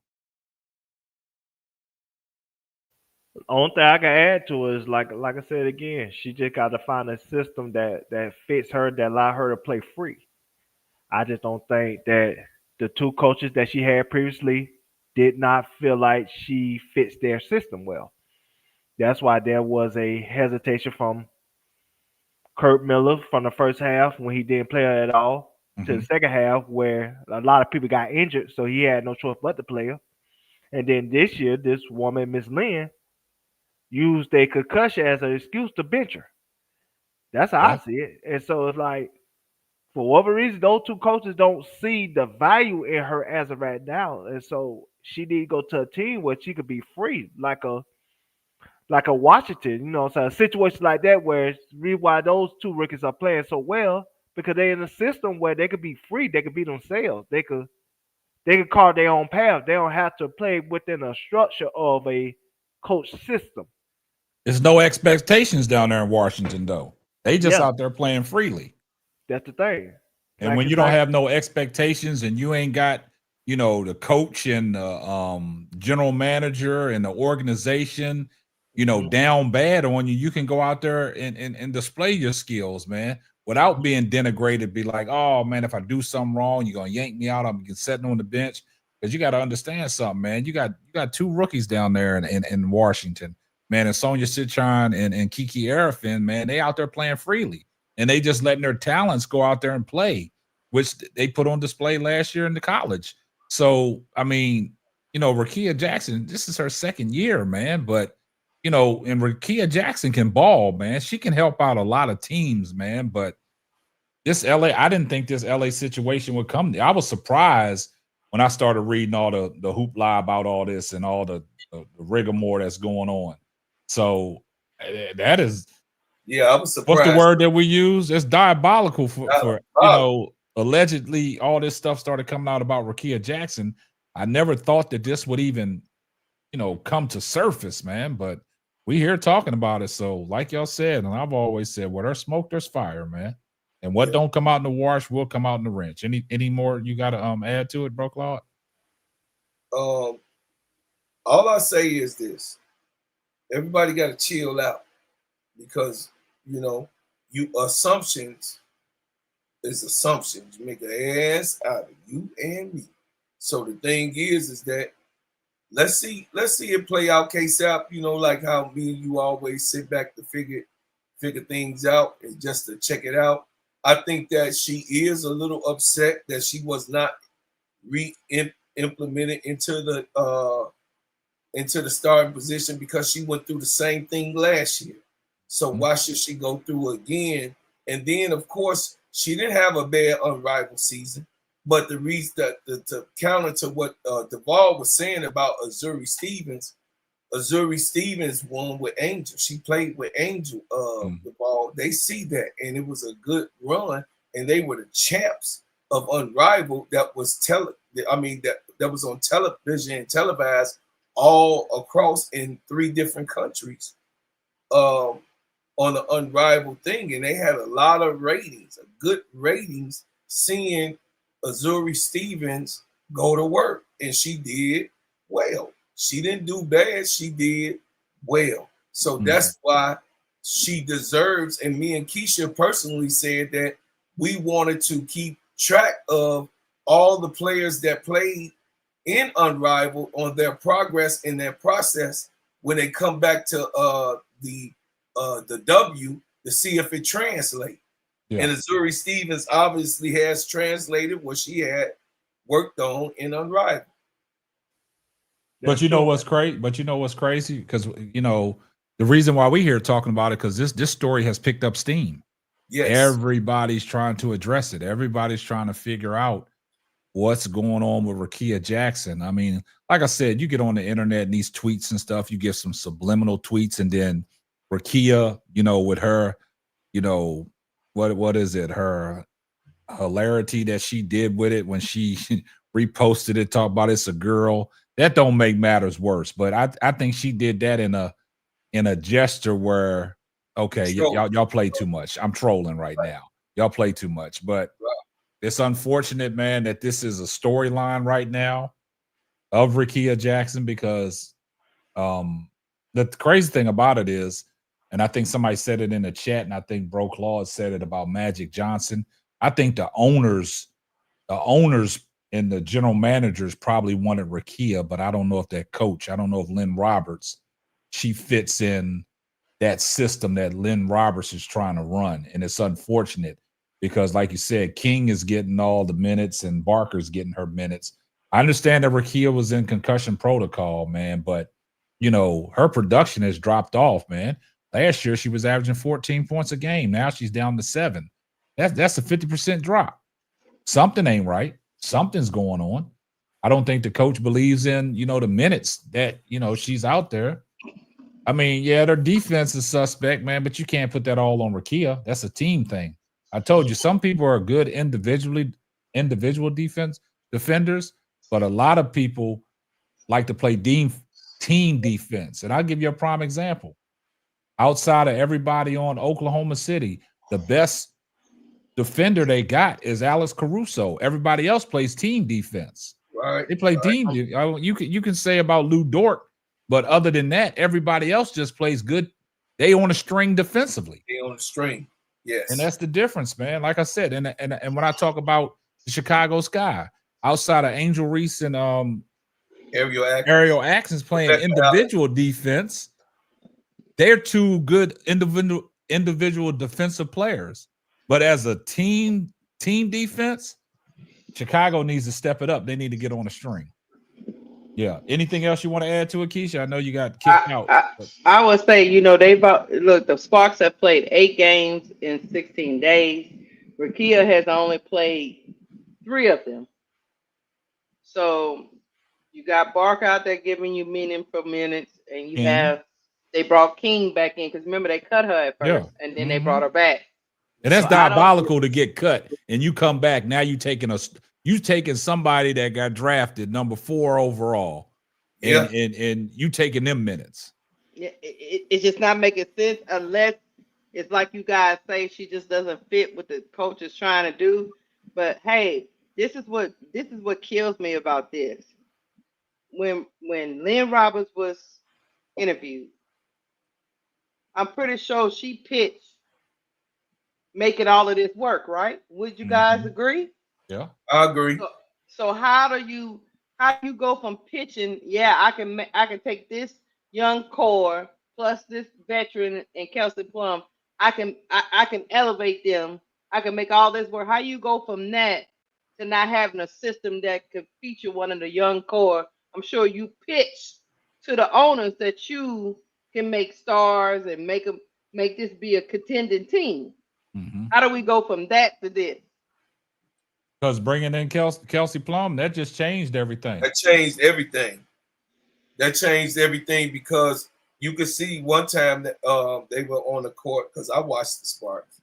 Only thing I can add to it is like I said again, she just got to find a system that fits her, that allow her to play free. I just don't think that the two coaches that she had previously did not feel like she fits their system well. That's why there was a hesitation from Kurt Miller from the first half when he didn't play her at all to the second half where a lot of people got injured, so he had no choice but to play her. And then this year, this woman, Miss Lynn, used a concussion as an excuse to bench her. That's how I see it. And so it's like, for whatever reason, those two coaches don't see the value in her as of right now. And so she need to go to a team where she could be free, like a Washington, you know, so a situation like that where it's really why those two rookies are playing so well, because they're in a system where they could be free, they could be themselves, they could carve their own path. They don't have to play within a structure of a coach system. There's no expectations down there in Washington, though. They just out there playing freely. That's the thing. And like, when you don't have no expectations and you ain't got, you know, the coach and the general manager and the organization, you know, down bad on you, you can go out there and display your skills, man, without being denigrated. Be like, oh, man, if I do something wrong, you're going to yank me out. I'm sitting on the bench. Because you got to understand something, man. You got two rookies down there in Washington, man. And Sonia Citron and Kiki Arafin, man, they out there playing freely. And they just letting their talents go out there and play, which they put on display last year in the college. So, I mean, you know, Rickea Jackson, this is her second year, man. But, you know, and Rickea Jackson can ball, man. She can help out a lot of teams, man. But this I didn't think this LA situation would come. I was surprised when I started reading all the hoopla about all this and all the rigmarole that's going on. So that is – yeah, I was surprised. What's the word that we use? It's diabolical for you know, allegedly all this stuff started coming out about Rickea Jackson. I never thought that this would even, you know, come to surface, man. But we here talking about it. So like y'all said, and I've always said, where there's smoke, there's fire, man. And what don't come out in the wash will come out in the wrench. Any more you got to add to it, Bro Claude? All I say is this. Everybody got to chill out. Because, you know, assumptions is assumptions. You make an ass out of you and me. So the thing is that let's see it play out KSAP, you know, like how me and you always sit back to figure things out and just to check it out. I think that she is a little upset that she was not implemented into the starting position because she went through the same thing last year. So why should she go through again? And then, of course, she didn't have a bad unrivaled season. But the reason that to counter to what Duvall was saying about Azuri Stevens won with Angel. She played with Angel, Duvall. They see that, and it was a good run, and they were the champs of unrivaled. That was that was on television and televised all across in 3 different countries. On the unrivaled thing, and they had a lot of ratings, good ratings, seeing Azuri Stevens go to work, and she did well. She didn't do bad, she did well. So that's why she deserves, and me and Keisha personally said that we wanted to keep track of all the players that played in unrivaled on their progress in their process when they come back to the W to see if it translates. Yeah. And Azuri Stevens obviously has translated what she had worked on in unrivaled. But you know what's crazy? Because you know the reason why we're here talking about it, because this story has picked up steam. Yes. Everybody's trying to address it. Everybody's trying to figure out, what's going on with Rickea Jackson. I mean, like I said, you get on the internet and these tweets and stuff, you get some subliminal tweets, and then Rickea, with her, what is it? Her hilarity that she did with it when she reposted it, talk about it's a girl. That don't make matters worse. But I think she did that in a gesture where, okay, y'all play too much. I'm trolling right now. Y'all play too much. But it's unfortunate, man, that this is a storyline right now of Rickea Jackson, because the crazy thing about it is, and I think somebody said it in the chat, and I think Bro Claude said it about Magic Johnson. I think the owners and the general managers probably wanted Rickea, but I don't know if that coach, I don't know if Lynn Roberts, she fits in that system that Lynn Roberts is trying to run. And it's unfortunate because, like you said, King is getting all the minutes and Barker's getting her minutes. I understand that Rickea was in concussion protocol, man, but, her production has dropped off, man. Last year, she was averaging 14 points a game. Now she's down to 7. That's a 50% drop. Something ain't right. Something's going on. I don't think the coach believes in, the minutes that, she's out there. I mean, yeah, their defense is suspect, man, but you can't put that all on Rickea. That's a team thing. I told you, some people are good individual defenders, but a lot of people like to play team defense. And I'll give you a prime example. Outside of everybody on Oklahoma City, the best defender they got is Alex Caruso. Everybody else plays team defense. Right. They play team. You can say about Lou Dort, but other than that, everybody else just plays good. They on a string defensively. They on a string. Yes. And that's the difference, man. Like I said, and when I talk about the Chicago Sky, outside of Angel Reese and Ariel Atkins playing individual defense, they're two good individual defensive players. But as a team defense, Chicago needs to step it up. They need to get on a string. Yeah. Anything else you want to add to it, Keisha? I know you got kicked out. I would say, the Sparks have played 8 games in 16 days. Rickea has only played 3 of them. So you got Barker out there giving you meaningful minutes, and they brought King back in, because remember they cut her at first, and then they brought her back. And that's diabolical to get cut, and you come back. Now you taking somebody that got drafted number 4 overall, and you taking them minutes. Yeah, it's just not making sense unless it's like you guys say, she just doesn't fit what the coach is trying to do. But hey, this is what kills me about this. When Lynn Roberts was interviewed, I'm pretty sure she pitched making all of this work, right? Would you guys agree? Yeah, I agree. So how do you go from pitching? Yeah, I can take this young core plus this veteran and Kelsey Plum. I can elevate them. I can make all this work. How you go from that to not having a system that could feature one of the young core? I'm sure you pitch to the owners that you can make stars and make this be a contending team. Mm-hmm. How do we go from that to this? Because bringing in Kelsey Plum, that just changed everything. That changed everything because you could see one time that they were on the court, because I watched the Sparks.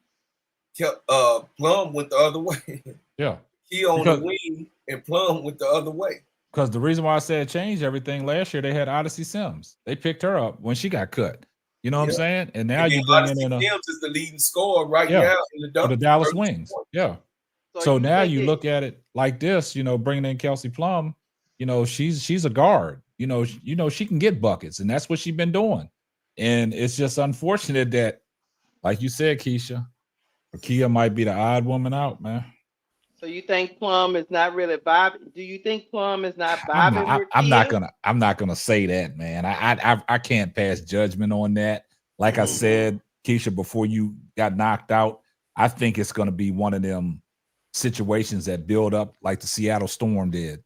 Plum went the other way. Yeah. He on the wing and Plum went the other way. Because the reason why I said changed everything, last year they had Odyssey Sims. They picked her up when she got cut. You know what I'm saying? And now you bring in Sims is the leading scorer right now in the Dallas Wings. Yeah. So now you look at it like this, bringing in Kelsey Plum, she's a guard. She can get buckets, and that's what she's been doing. And it's just unfortunate that, like you said, Keisha, Rickea might be the odd woman out, man. So you think Plum is not really vibing? Do you think Plum is not vibing? I'm not gonna say that, man. I can't pass judgment on that. Like I said, Keisha, before you got knocked out, I think it's gonna be one of them situations that build up like the Seattle Storm did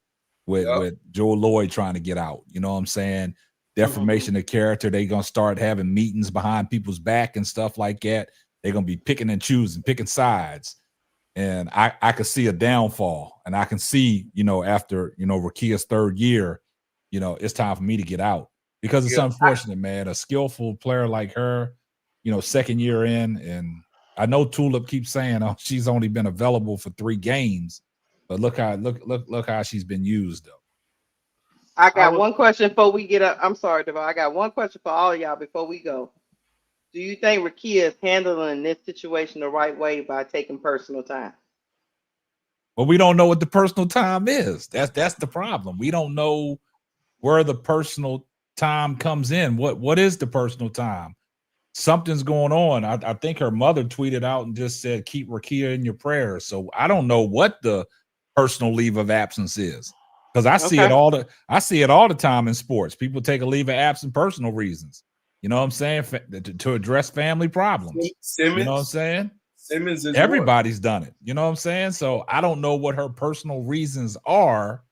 with Joel Lloyd trying to get out. You know what I'm saying? Defamation of character. They're gonna start having meetings behind people's back and stuff like that. They're gonna be picking and choosing, picking sides. And I could see a downfall, and I can see, after, Rickea's third year, it's time for me to get out, because it's unfortunate, man. A skillful player like her, second year in, and I know Tulip keeps saying, oh, she's only been available for 3 games, but look how she's been used, though. I got one question before we get up. I'm sorry, Devon. I got one question for all y'all before we go. Do you think Rickea is handling this situation the right way by taking personal time? Well, we don't know what the personal time is. That's the problem. We don't know where the personal time comes in. What is the personal time? Something's going on. I think her mother tweeted out and just said, keep Rickea in your prayers. So I don't know what the personal leave of absence is, because I see it all the time in sports. People take a leave of absence personal reasons. You know what I'm saying? To address family problems. Simmons, you know what I'm saying? Simmons is Everybody's done it. You know what I'm saying? So I don't know what her personal reasons are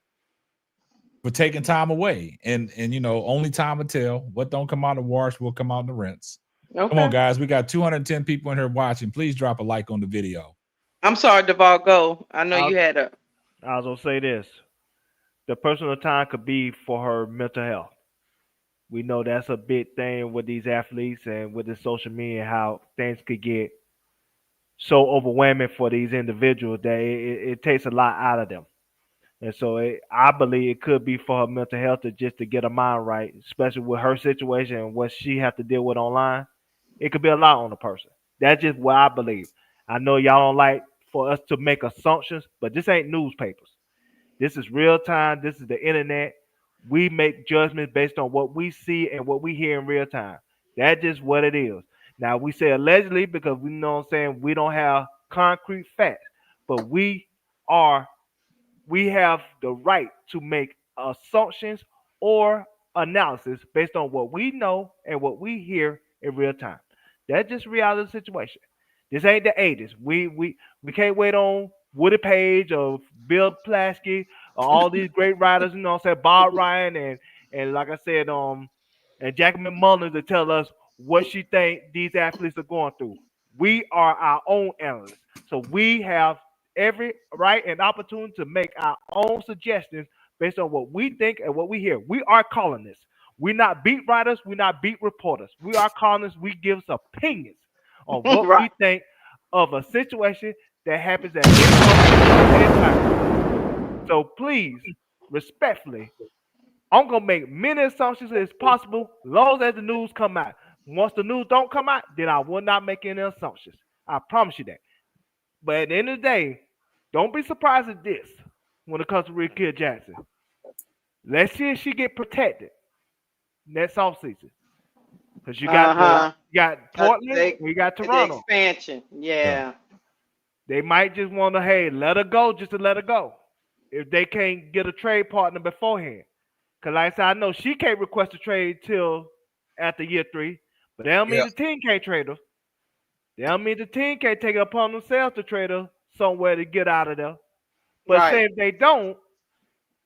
for taking time away. And only time will tell. What don't come out of the wash will come out in the rinse. Okay. Come on, guys. We got 210 people in here watching. Please drop a like on the video. I'm sorry, Duval, go. I know you had a... I was going to say this. The personal time could be for her mental health. We know that's a big thing with these athletes and with the social media, how things could get so overwhelming for these individuals that it takes a lot out of them. And so I believe it could be for her mental health just to get her mind right, especially with her situation and what she has to deal with online. It could be a lot on the person. That's just what I believe. I know y'all don't like for us to make assumptions, but this ain't newspapers. This is real time. This is the internet. We make judgments based on what we see and what we hear in real time. That's just what it is. Now, we say allegedly because we know what I'm saying we don't have concrete facts, but we have the right to make assumptions or analysis based on what we know and what we hear in real time. That's just reality of the situation. This ain't the 80s. We can't wait on Woody Page or Bill Plaskey or all these great writers, you know what I'm saying, Bob Ryan and like I said, and Jackie McMullen to tell us what she think these athletes are going through. We are our own analysts. So we have every right and opportunity to make our own suggestions based on what we think and what we hear. We are columnists. We're not beat writers. We're not beat reporters. We are columnists. We give us opinions on what we think of a situation that happens at any time. So please, respectfully, I'm going to make many assumptions as possible as long as the news come out. Once the news don't come out, then I will not make any assumptions. I promise you that. But at the end of the day, don't be surprised at this when it comes to Rickea Jackson. Let's see if she get protected next offseason. Because you got Portland and you got Toronto. The expansion, yeah. They might just want to, hey, let her go just to let her go. If they can't get a trade partner beforehand. Because like I said, I know she can't request a trade till after year 3. But that don't mean the team can't trade her. That don't mean the team can't take it upon themselves to trade her somewhere to get out of there. But say if they don't,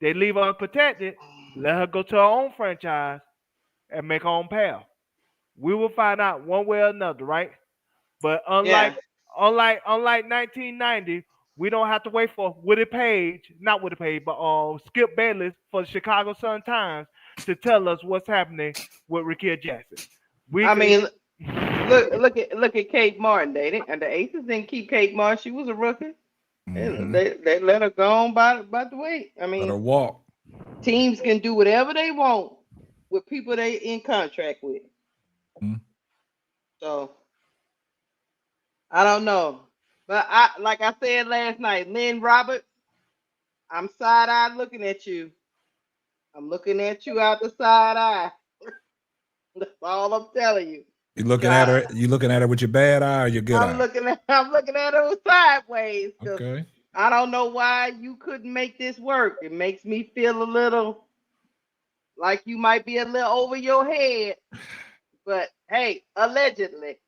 they leave her unprotected, let her go to her own franchise and make her own path. We will find out one way or another, right? But unlike 1990, we don't have to wait for Skip Bayless for the Chicago Sun-Times to tell us what's happening with Rickea Jackson. Look at Kate Martin. And the Aces didn't keep Kate Martin. She was a rookie. Mm-hmm. They let her go on by the way. I mean, let her walk. Teams can do whatever they want with people they in contract with. Mm-hmm. So I don't know. But like I said last night, Lynn Roberts, I'm side-eyed looking at you. I'm looking at you out the side eye. That's all I'm telling you. You looking at her? You looking at her with your bad eye or your good eye? I'm looking at her sideways. Okay. I don't know why you couldn't make this work. It makes me feel a little like you might be a little over your head. But hey, allegedly.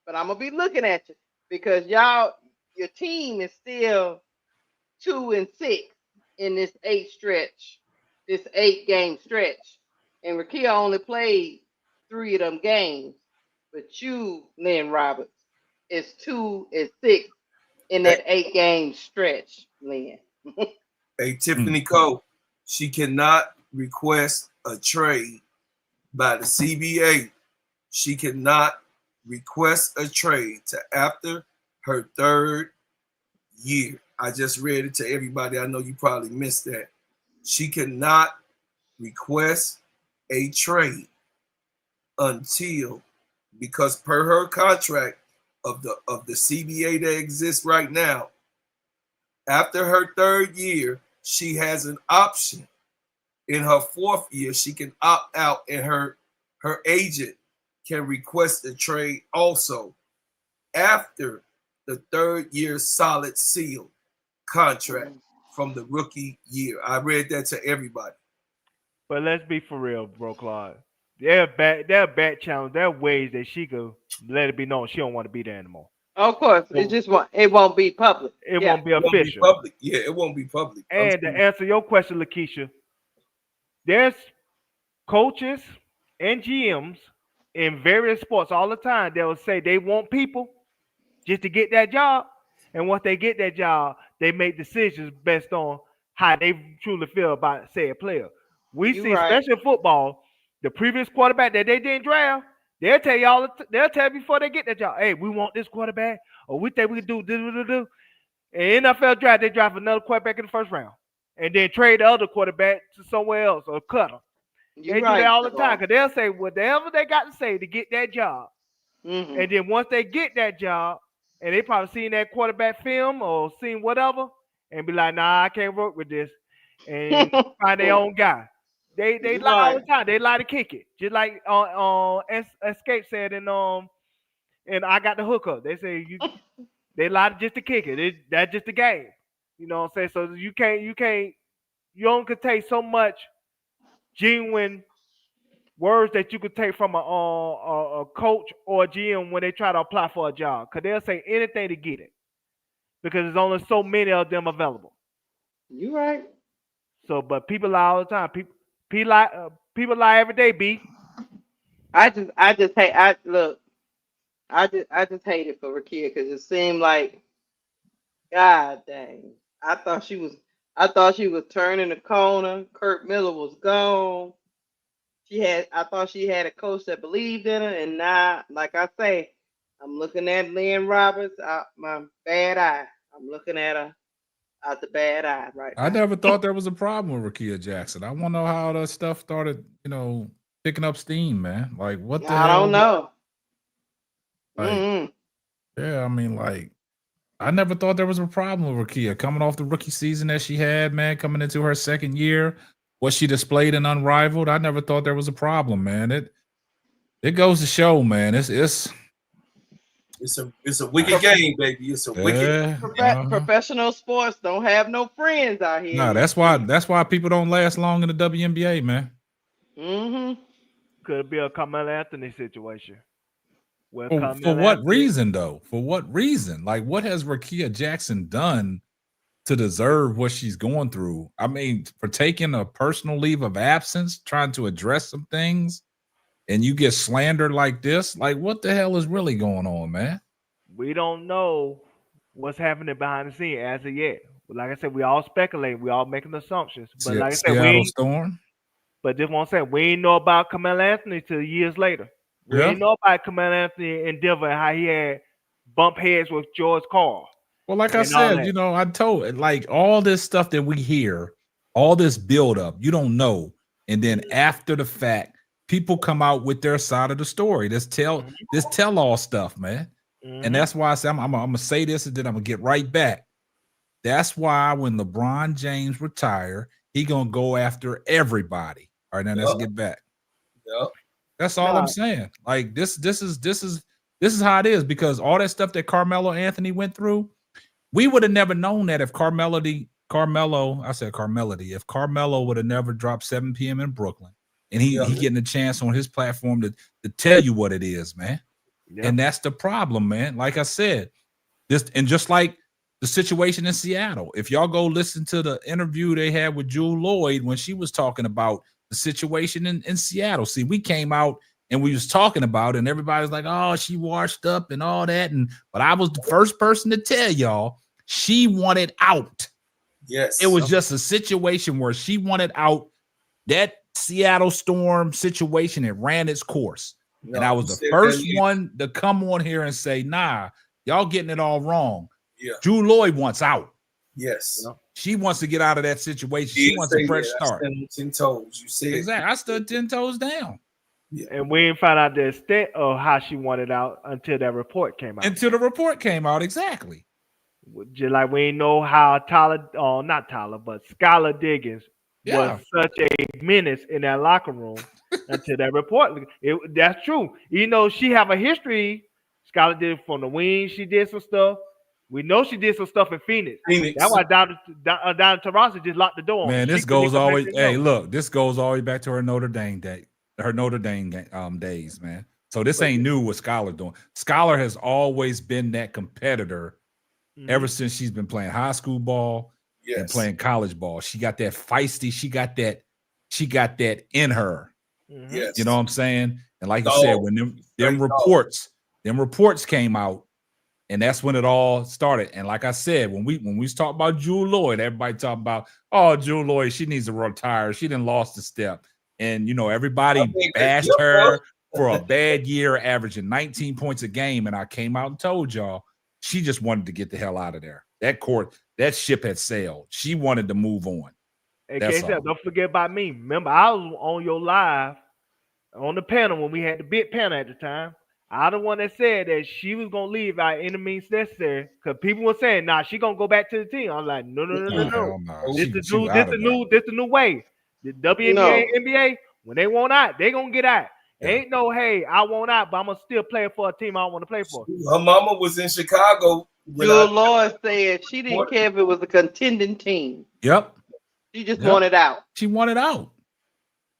But I'm gonna be looking at you because your team is still 2-6 in this 8-game stretch, and Rickea only played 3 of them games. But you, Lynn Roberts, is 2-6 in that 8-game stretch, Lynn. Hey, Tiffany Cole, she cannot request a trade by the CBA. She cannot request a trade to after her 3rd year. I just read it to everybody. I know you probably missed that. She cannot request a trade until, because per her contract of the CBA that exists right now, after her 3rd year, she has an option. In her 4th year, she can opt out, and her agent can request a trade also after the 3rd year solid seal contract from the rookie year. I read that to everybody. But let's be for real, bro, Claude. There are bad challenge. There are ways that she could let it be known she don't want to be there anymore. Of course, it won't be public. It won't be official. Won't be public. Yeah, it won't be public. And to answer your question, Lakeisha, there's coaches and GMs in various sports all the time that will say they want people just to get that job. And once they get that job, they make decisions based on how they truly feel about, say, a player. We see, especially in football, the previous quarterback that they didn't draft, they'll tell you before they get that job, hey, we want this quarterback, or we think we can do this. In NFL draft, they draft another quarterback in the 1st round, and then trade the other quarterback to somewhere else or cut them. They do that all the time because they'll say whatever they got to say to get that job. Mm-hmm. And then once they get that job, and they probably seen that quarterback film or seen whatever, and be like, nah, I can't work with this, and find their own guy. They lie all the time. They lie to kick it, just like Escape said in I Got the Hookup. They say they lie just to kick it. That's just the game. You know what I'm saying? So you only could take so much genuine words that you could take from a coach or a GM when they try to apply for a job, because they'll say anything to get it, because there's only so many of them available. You right. So, but people lie all the time. People lie every day. B. I just hate. I just hate it for Rickea because it seemed like, God dang, I thought she was turning the corner. Kurt Miller was gone. I thought she had a coach that believed in her, and now, like I say, I'm looking at Lynn Roberts out my bad eye. I'm looking at her out the bad eye right now. I never thought there was a problem with Rickea Jackson. I want to know how that stuff started, picking up steam, man. Like, what the hell? I don't know. Like, yeah, I mean, like, I never thought there was a problem with Rickea coming off the rookie season that she had, man, coming into her 2nd year. What she displayed and unrivaled, I never thought there was a problem, man. It goes to show, man. It's a wicked game, baby. It's a wicked. Professional sports don't have no friends out here. No, that's why people don't last long in the WNBA, man. Mm-hmm. Could be a Kamilla Anthony situation. For what reason, though? For what reason? Like, what has Rickea Jackson done to deserve what she's going through? I mean, for taking a personal leave of absence, trying to address some things, and you get slandered like this. Like, what the hell is really going on, man? We don't know what's happening behind the scene as of yet. Like I said, we all speculate, we all making assumptions. But like I said, Seattle Storm. But this one saying we ain't know about Kamilla Anthony till years later. We ain't know about Kamilla Anthony in Denver and how he had bump heads with George Carl. Well, like I said, I told, like, all this stuff that we hear, all this buildup, you don't know. And then after the fact, people come out with their side of the story. This tell all stuff, man. Mm-hmm. And that's why I say I'm gonna say this and then I'm gonna get right back. That's why when LeBron James retire, he gonna go after everybody. All right, now let's get back. Yep. That's all I'm saying. Like, this is how it is, because all that stuff that Carmelo Anthony went through, we would have never known that if Carmelo would have never dropped 7 p.m. in Brooklyn, and he getting a chance on his platform to tell you what it is, man. Yeah. And that's the problem, man. Like I said, just like the situation in Seattle. If y'all go listen to the interview they had with Jewel Lloyd when she was talking about the situation in Seattle. See, we came out and we was talking about it, and everybody was like, oh, she washed up and all that. But I was the first person to tell y'all she wanted out. Yes. It was just a situation where she wanted out. That Seattle Storm situation, it ran its course. And I was the first one to come on here and say, nah, y'all getting it all wrong. Yeah. Drew Lloyd wants out. Yes. She wants to get out of that situation. She wants a fresh start. I stand 10 toes. You said exactly. I stood 10 toes down. Yeah. And we didn't find out the extent of how she wanted out until that report came out. Until the report came out, exactly. Just like we didn't know how Skylar Diggins was such a menace in that locker room until that report. That's true. You know, she have a history. Skylar did from the wing. She did some stuff. We know she did some stuff in Phoenix. That's why down in Toronto just locked the door. Man, this goes always. Hey, look, this goes all the way back to her Notre Dame days, man. So this ain't new what Skylar doing. Skylar has always been that competitor ever since she's been playing high school ball and playing college ball. She got that feisty. She got that in her. Yes. You know what I'm saying? And like you said, when them reports came out. And that's when it all started. And like I said, when we was talking about Jewel Lloyd, everybody talking about, oh, Jewel Lloyd, she needs to retire. She done lost a step. And, you know, everybody bashed her for a bad year, averaging 19 points a game. And I came out and told y'all, she just wanted to get the hell out of there. That ship had sailed. She wanted to move on. Hey, don't forget about me. Remember, I was on your live on the panel when we had the big panel at the time. I the one that said that she was gonna leave by any means necessary because people were saying, "Nah, she gonna go back to the team." I was like, "No. This the new way. The WNBA, NBA, when they want out, they gonna get out. Ain't no, hey, I want out, but I'm gonna still play for a team I don't want to play for." Her mama was in Chicago. Jewel Lloyd said she didn't care if it was a contending team. Yep. She just wanted out. She wanted out.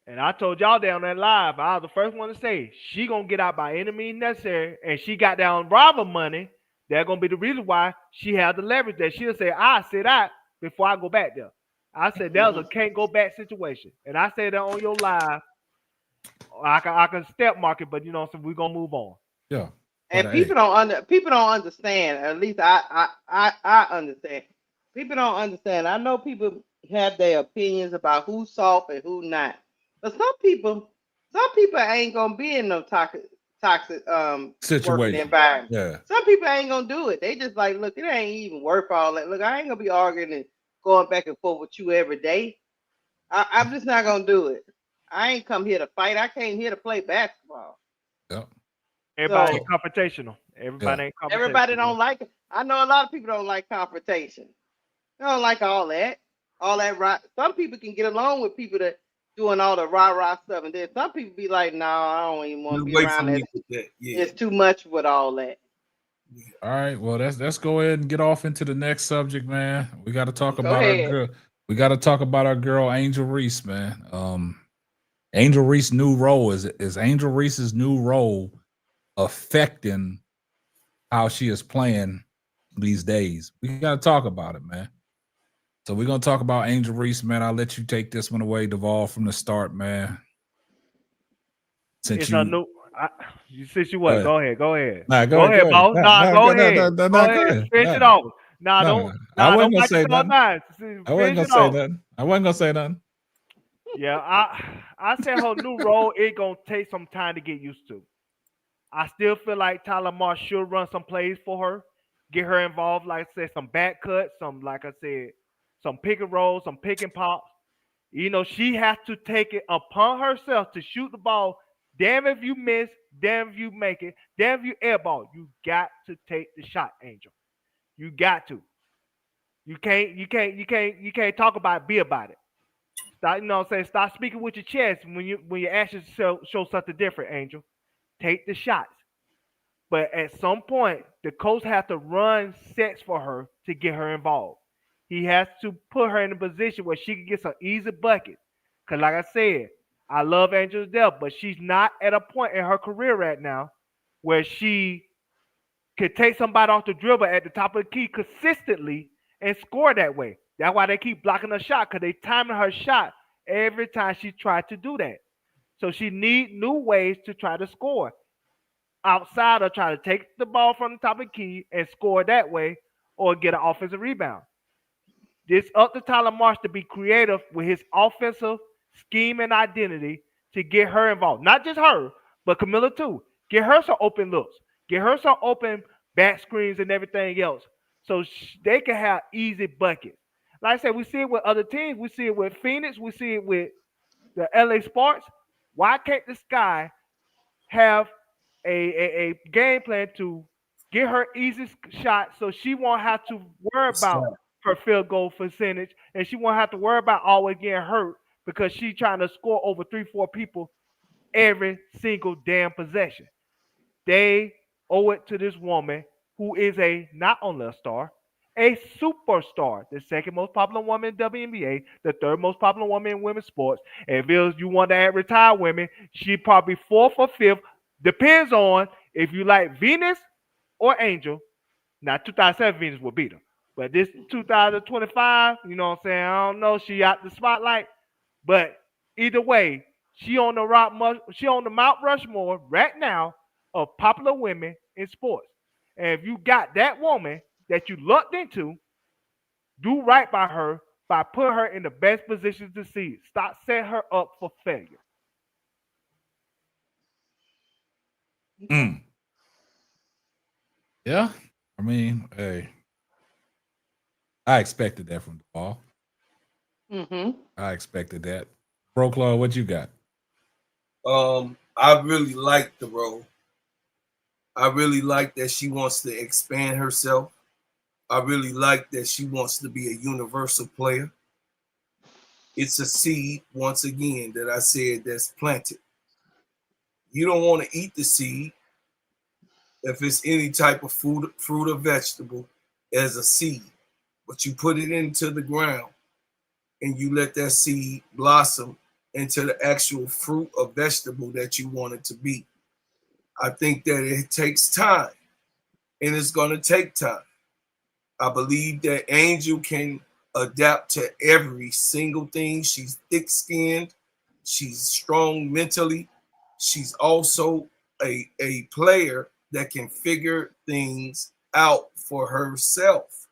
And I told y'all down that live, I was the first one to say she gonna get out by any means necessary, and she got down robber money. That's gonna be the reason why she had the leverage that she'll say, "I sit out before I go back there." I said that was a can't go back situation, and I said that on your live. I can step mark it, but you know, so we're gonna move on. Yeah. And people don't understand. At least I understand. People don't understand. I know people have their opinions about who's soft and who not. But some people ain't gonna be in no toxic situation working environment. Yeah. Some people ain't gonna do it. They just like, look, it ain't even worth all that. Look, I ain't gonna be arguing and going back and forth with you every day. I'm just not gonna do it. I ain't come here to fight. I came here to play basketball. Yep. Everybody ain't confrontational. Everybody ain't confrontational. Everybody don't like it. I know a lot of people don't like confrontation. They don't like all that right. Some people can get along with people that doing all the rah-rah stuff, and then some people be like, no, I don't even want to be around that. It's too much with all that. All right, well, let's go ahead and get off into the next subject, man. We got to talk about our girl. We got to talk about our girl Angel Reese, man. Angel Reese's new role is Angel Reese's new role affecting how she is playing these days? We got to talk about it, man. So we're gonna talk about Angel Reese, man. I'll let you take this one away, Duvall, from the start, man. Since you what? Go ahead. Nah, go ahead, boss. Go ahead. Finish it off. I wasn't gonna say nothing. I wasn't gonna say nothing. Yeah, I said her new role, it gonna take some time to get used to. I still feel like Tyler Marsh should run some plays for her, get her involved, like I said, some back cuts, some pick and roll, some pick and pop. You know, she has to take it upon herself to shoot the ball. Damn if you miss, damn if you make it, damn if you airball. You got to take the shot, Angel. You got to. You can't talk about it, be about it. Stop, you know what I'm saying? Stop speaking with your chest when your actions show something different, Angel. Take the shots. But at some point, the coach has to run sets for her to get her involved. He has to put her in a position where she can get some easy buckets. Because like I said, I love Angel to death, but she's not at a point in her career right now where she could take somebody off the dribble at the top of the key consistently and score that way. That's why they keep blocking her shot, because they timing her shot every time she tried to do that. So she need new ways to try to score outside of trying to take the ball from the top of the key and score that way or get an offensive rebound. It's up to Tyler Marsh to be creative with his offensive scheme and identity to get her involved. Not just her, but Kamilla too. Get her some open looks. Get her some open back screens and everything else so they can have easy buckets. Like I said, we see it with other teams. We see it with Phoenix. We see it with the LA Sparks. Why can't this guy have a game plan to get her easy shot so she won't have to worry about her field goal percentage and she won't have to worry about always getting hurt because she's trying to score over 3-4 people every single damn possession. They owe it to this woman who is not only a star, a superstar, the second most popular woman in WNBA, the third most popular woman in women's sports. And if you want to add retired women, she probably fourth or fifth. Depends on if you like Venus or Angel. Now, 2007 Venus will beat her. But this 2025, you know what I'm saying? I don't know. She out the spotlight. But either way, she on the Mount Rushmore right now of popular women in sports. And if you got that woman that you looked into, do right by her by putting her in the best position to see. Stop setting her up for failure. Yeah. I mean, hey. I expected that from the ball. I expected that. Bro Claude, what you got? I really like the role. I really like that she wants to expand herself. I really like that she wants to be a universal player. It's a seed, once again, that I said that's planted. You don't want to eat the seed if it's any type of fruit or vegetable as a seed, but you put it into the ground and you let that seed blossom into the actual fruit or vegetable that you want it to be. I think that it takes time, and it's going to take time. I believe that Angel can adapt to every single thing. She's thick-skinned. She's strong mentally. She's also a player that can figure things out for herself.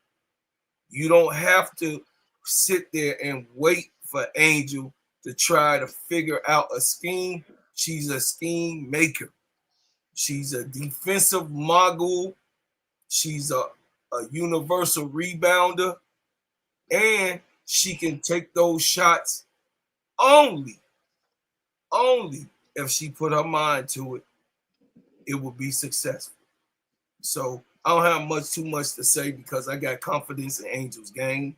You don't have to sit there and wait for Angel to try to figure out a scheme. She's a scheme maker. She's a defensive mogul. She's a universal rebounder. And she can take those shots only if she put her mind to it, it will be successful. So I don't have too much to say because I got confidence in Angel's game.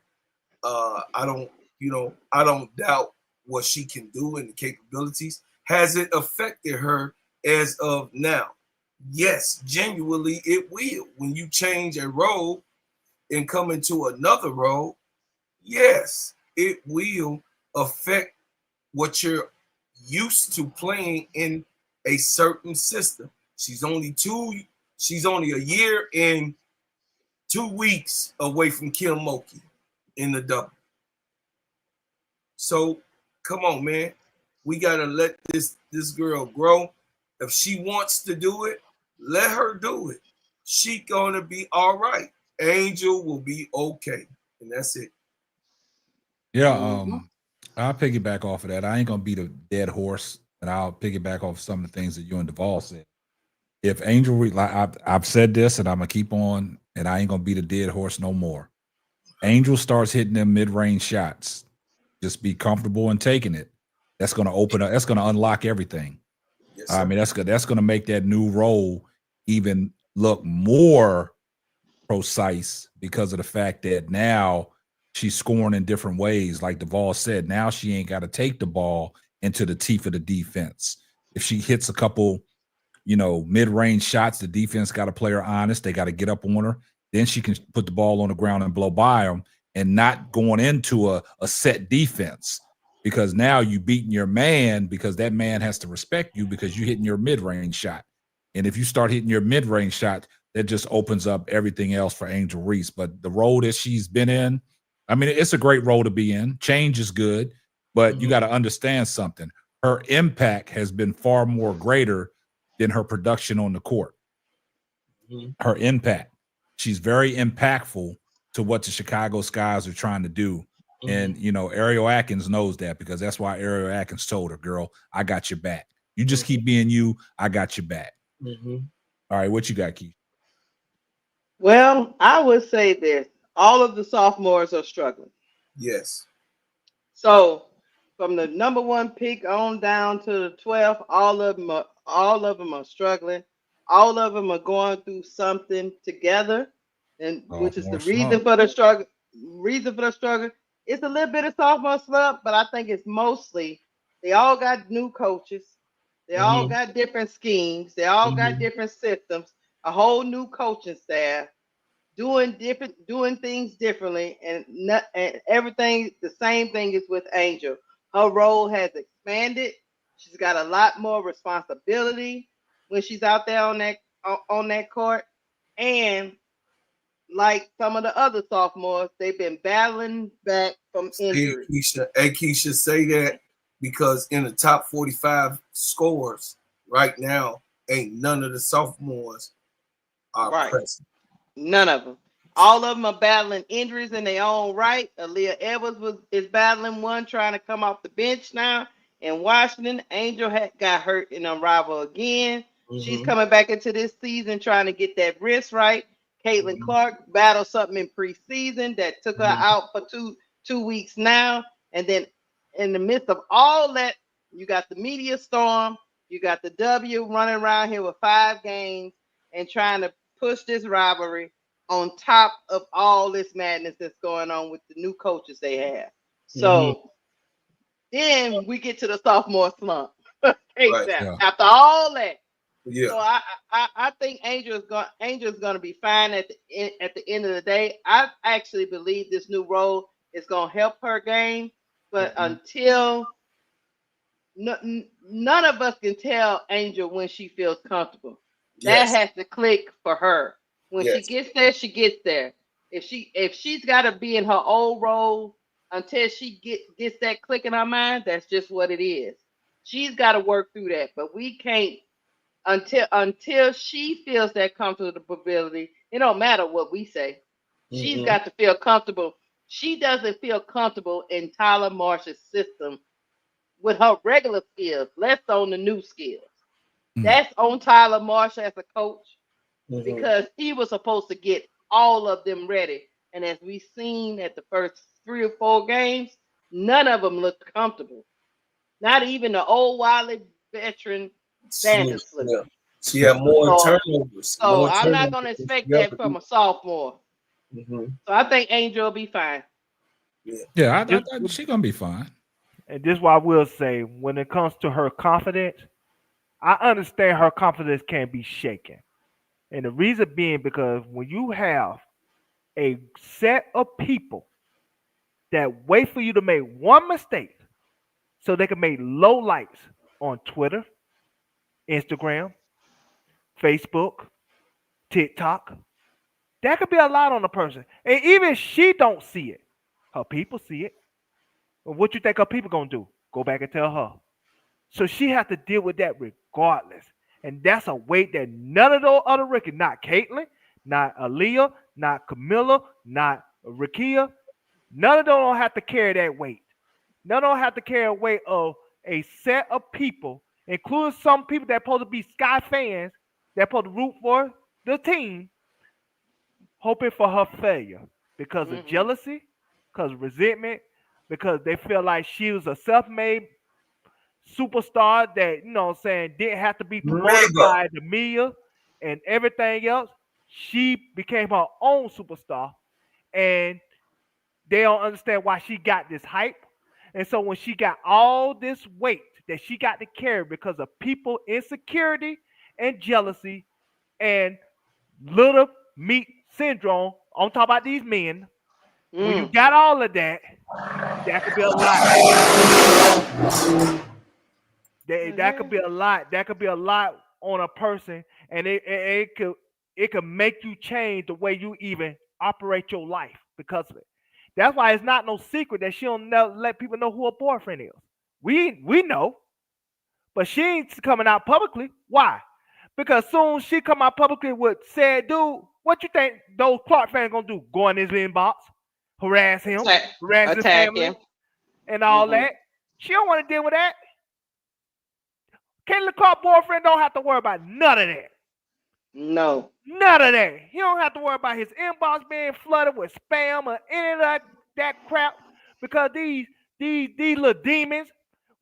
I don't doubt what she can do and the capabilities. Has it affected her as of now? Yes, genuinely it will. When you change a role and come into another role, yes, it will affect what you're used to playing in a certain system. She's only a year and 2 weeks away from Kim Mulkey in the double. So come on, man. We gotta let this girl grow. If she wants to do it, let her do it. She gonna be all right. Angel will be okay. And that's it. Yeah, I'll piggyback off of that. I ain't gonna beat a dead horse, and I'll piggyback off some of the things that you and Duvall said. If Angel, I've said this, and I'm gonna keep on, and I ain't gonna beat a dead horse no more. Angel starts hitting them mid-range shots. Just be comfortable in taking it. That's gonna open up. That's gonna unlock everything. Yes, I mean, that's gonna make that new role even look more precise because of the fact that now she's scoring in different ways. Like Duvall said, now she ain't got to take the ball into the teeth of the defense. If she hits a couple, mid-range shots, the defense got to play her honest. They got to get up on her. Then she can put the ball on the ground and blow by them and not going into a set defense because now you beating your man because that man has to respect you because you're hitting your mid-range shot. And if you start hitting your mid-range shot, that just opens up everything else for Angel Reese. But the role that she's been in, I mean, it's a great role to be in. Change is good, but you got to understand something. her impact has been far more greater than her production on the court. Her impact. She's very impactful to what the Chicago Skies are trying to do. And, Ariel Atkins knows that, because that's why Ariel Atkins told her, girl, I got your back. You just keep being you. I got your back. All right. What you got, Keith? Well, I would say this. All of the sophomores are struggling. Yes. So from the number 1 pick on down to the 12th, all of them are struggling. All of them are going through something together, and which is the reason for the struggle. It's a little bit of sophomore slump, but I think it's mostly they all got new coaches. They all got different schemes. They all got different systems. A whole new coaching staff doing things differently, and everything. The same thing is with Angel. Her role has expanded. She's got a lot more responsibility when she's out there on that court, and like some of the other sophomores, they've been battling back from injury. Keisha, say that, because in the top 45 scores right now, ain't none of the sophomores are present. None of them. All of them are battling injuries in their own right. Aaliyah Edwards is battling one, trying to come off the bench now. In Washington, Angel got hurt in a rival again. She's coming back into this season trying to get that wrist right. Caitlin Clark battled something in preseason that took her out for two weeks now. And then in the midst of all that, you got the media storm. You got the W running around here with 5 games and trying to push this rivalry on top of all this madness that's going on with the new coaches they have. So then we get to the sophomore slump. After all that. So I think Angel's going to be fine at the end of the day. I actually believe this new role is going to help her game, but until none of us can tell Angel when she feels comfortable. That has to click for her. When she gets there, she gets there. If she's got to be in her old role until she gets that click in her mind, that's just what it is. She's got to work through that, but we can't until she feels that comfortability. It don't matter what we say. She's got to feel comfortable. She doesn't feel comfortable in Tyler Marsh's system with her regular skills, less on the new skills. That's on Tyler Marsh as a coach, because he was supposed to get all of them ready. And as we've seen at the first 3 or 4 games, none of them looked comfortable. Not even the old wily veteran Vandersloot. She had more turnovers. So I'm not going to expect that from a sophomore. So I think Angel will be fine. Yeah, she's going to be fine. And this is why I will say, when it comes to her confidence, I understand her confidence can be shaken. And the reason being because when you have a set of people that wait for you to make one mistake so they can make low lights on Twitter, Instagram, Facebook, TikTok, that could be a lot on a person. And even she don't see it. Her people see it. And what you think her people gonna do? Go back and tell her. So she has to deal with that regardless. And that's a weight that none of those other rookies, not Caitlin, not Aaliyah, not Kamilla, not Rickea, none of them don't have to carry that weight. None of them have to carry a weight of a set of people, including some people that are supposed to be Sky fans, that are supposed to root for the team, hoping for her failure because of jealousy, because of resentment, because they feel like she was a self-made superstar that, didn't have to be promoted by the media and everything else. She became her own superstar, and they don't understand why she got this hype. And so when she got all this weight that she got to carry because of people insecurity and jealousy and little meat syndrome on top of these men, when you got all of that, that could be a lot. That could be a lot. That could be a lot on a person, and it could make you change the way you even operate your life because of it. That's why it's not no secret that she don't let people know who her boyfriend is. We know. but she ain't coming out publicly. Why? Because soon she come out publicly with said dude, what you think those Clark fans gonna do? Go in his inbox, harass him, harass his attack family, him, and all that. She don't want to deal with that. Caitlin Clark's boyfriend don't have to worry about none of that. No. None of that. He don't have to worry about his inbox being flooded with spam or any of that crap, because these little demons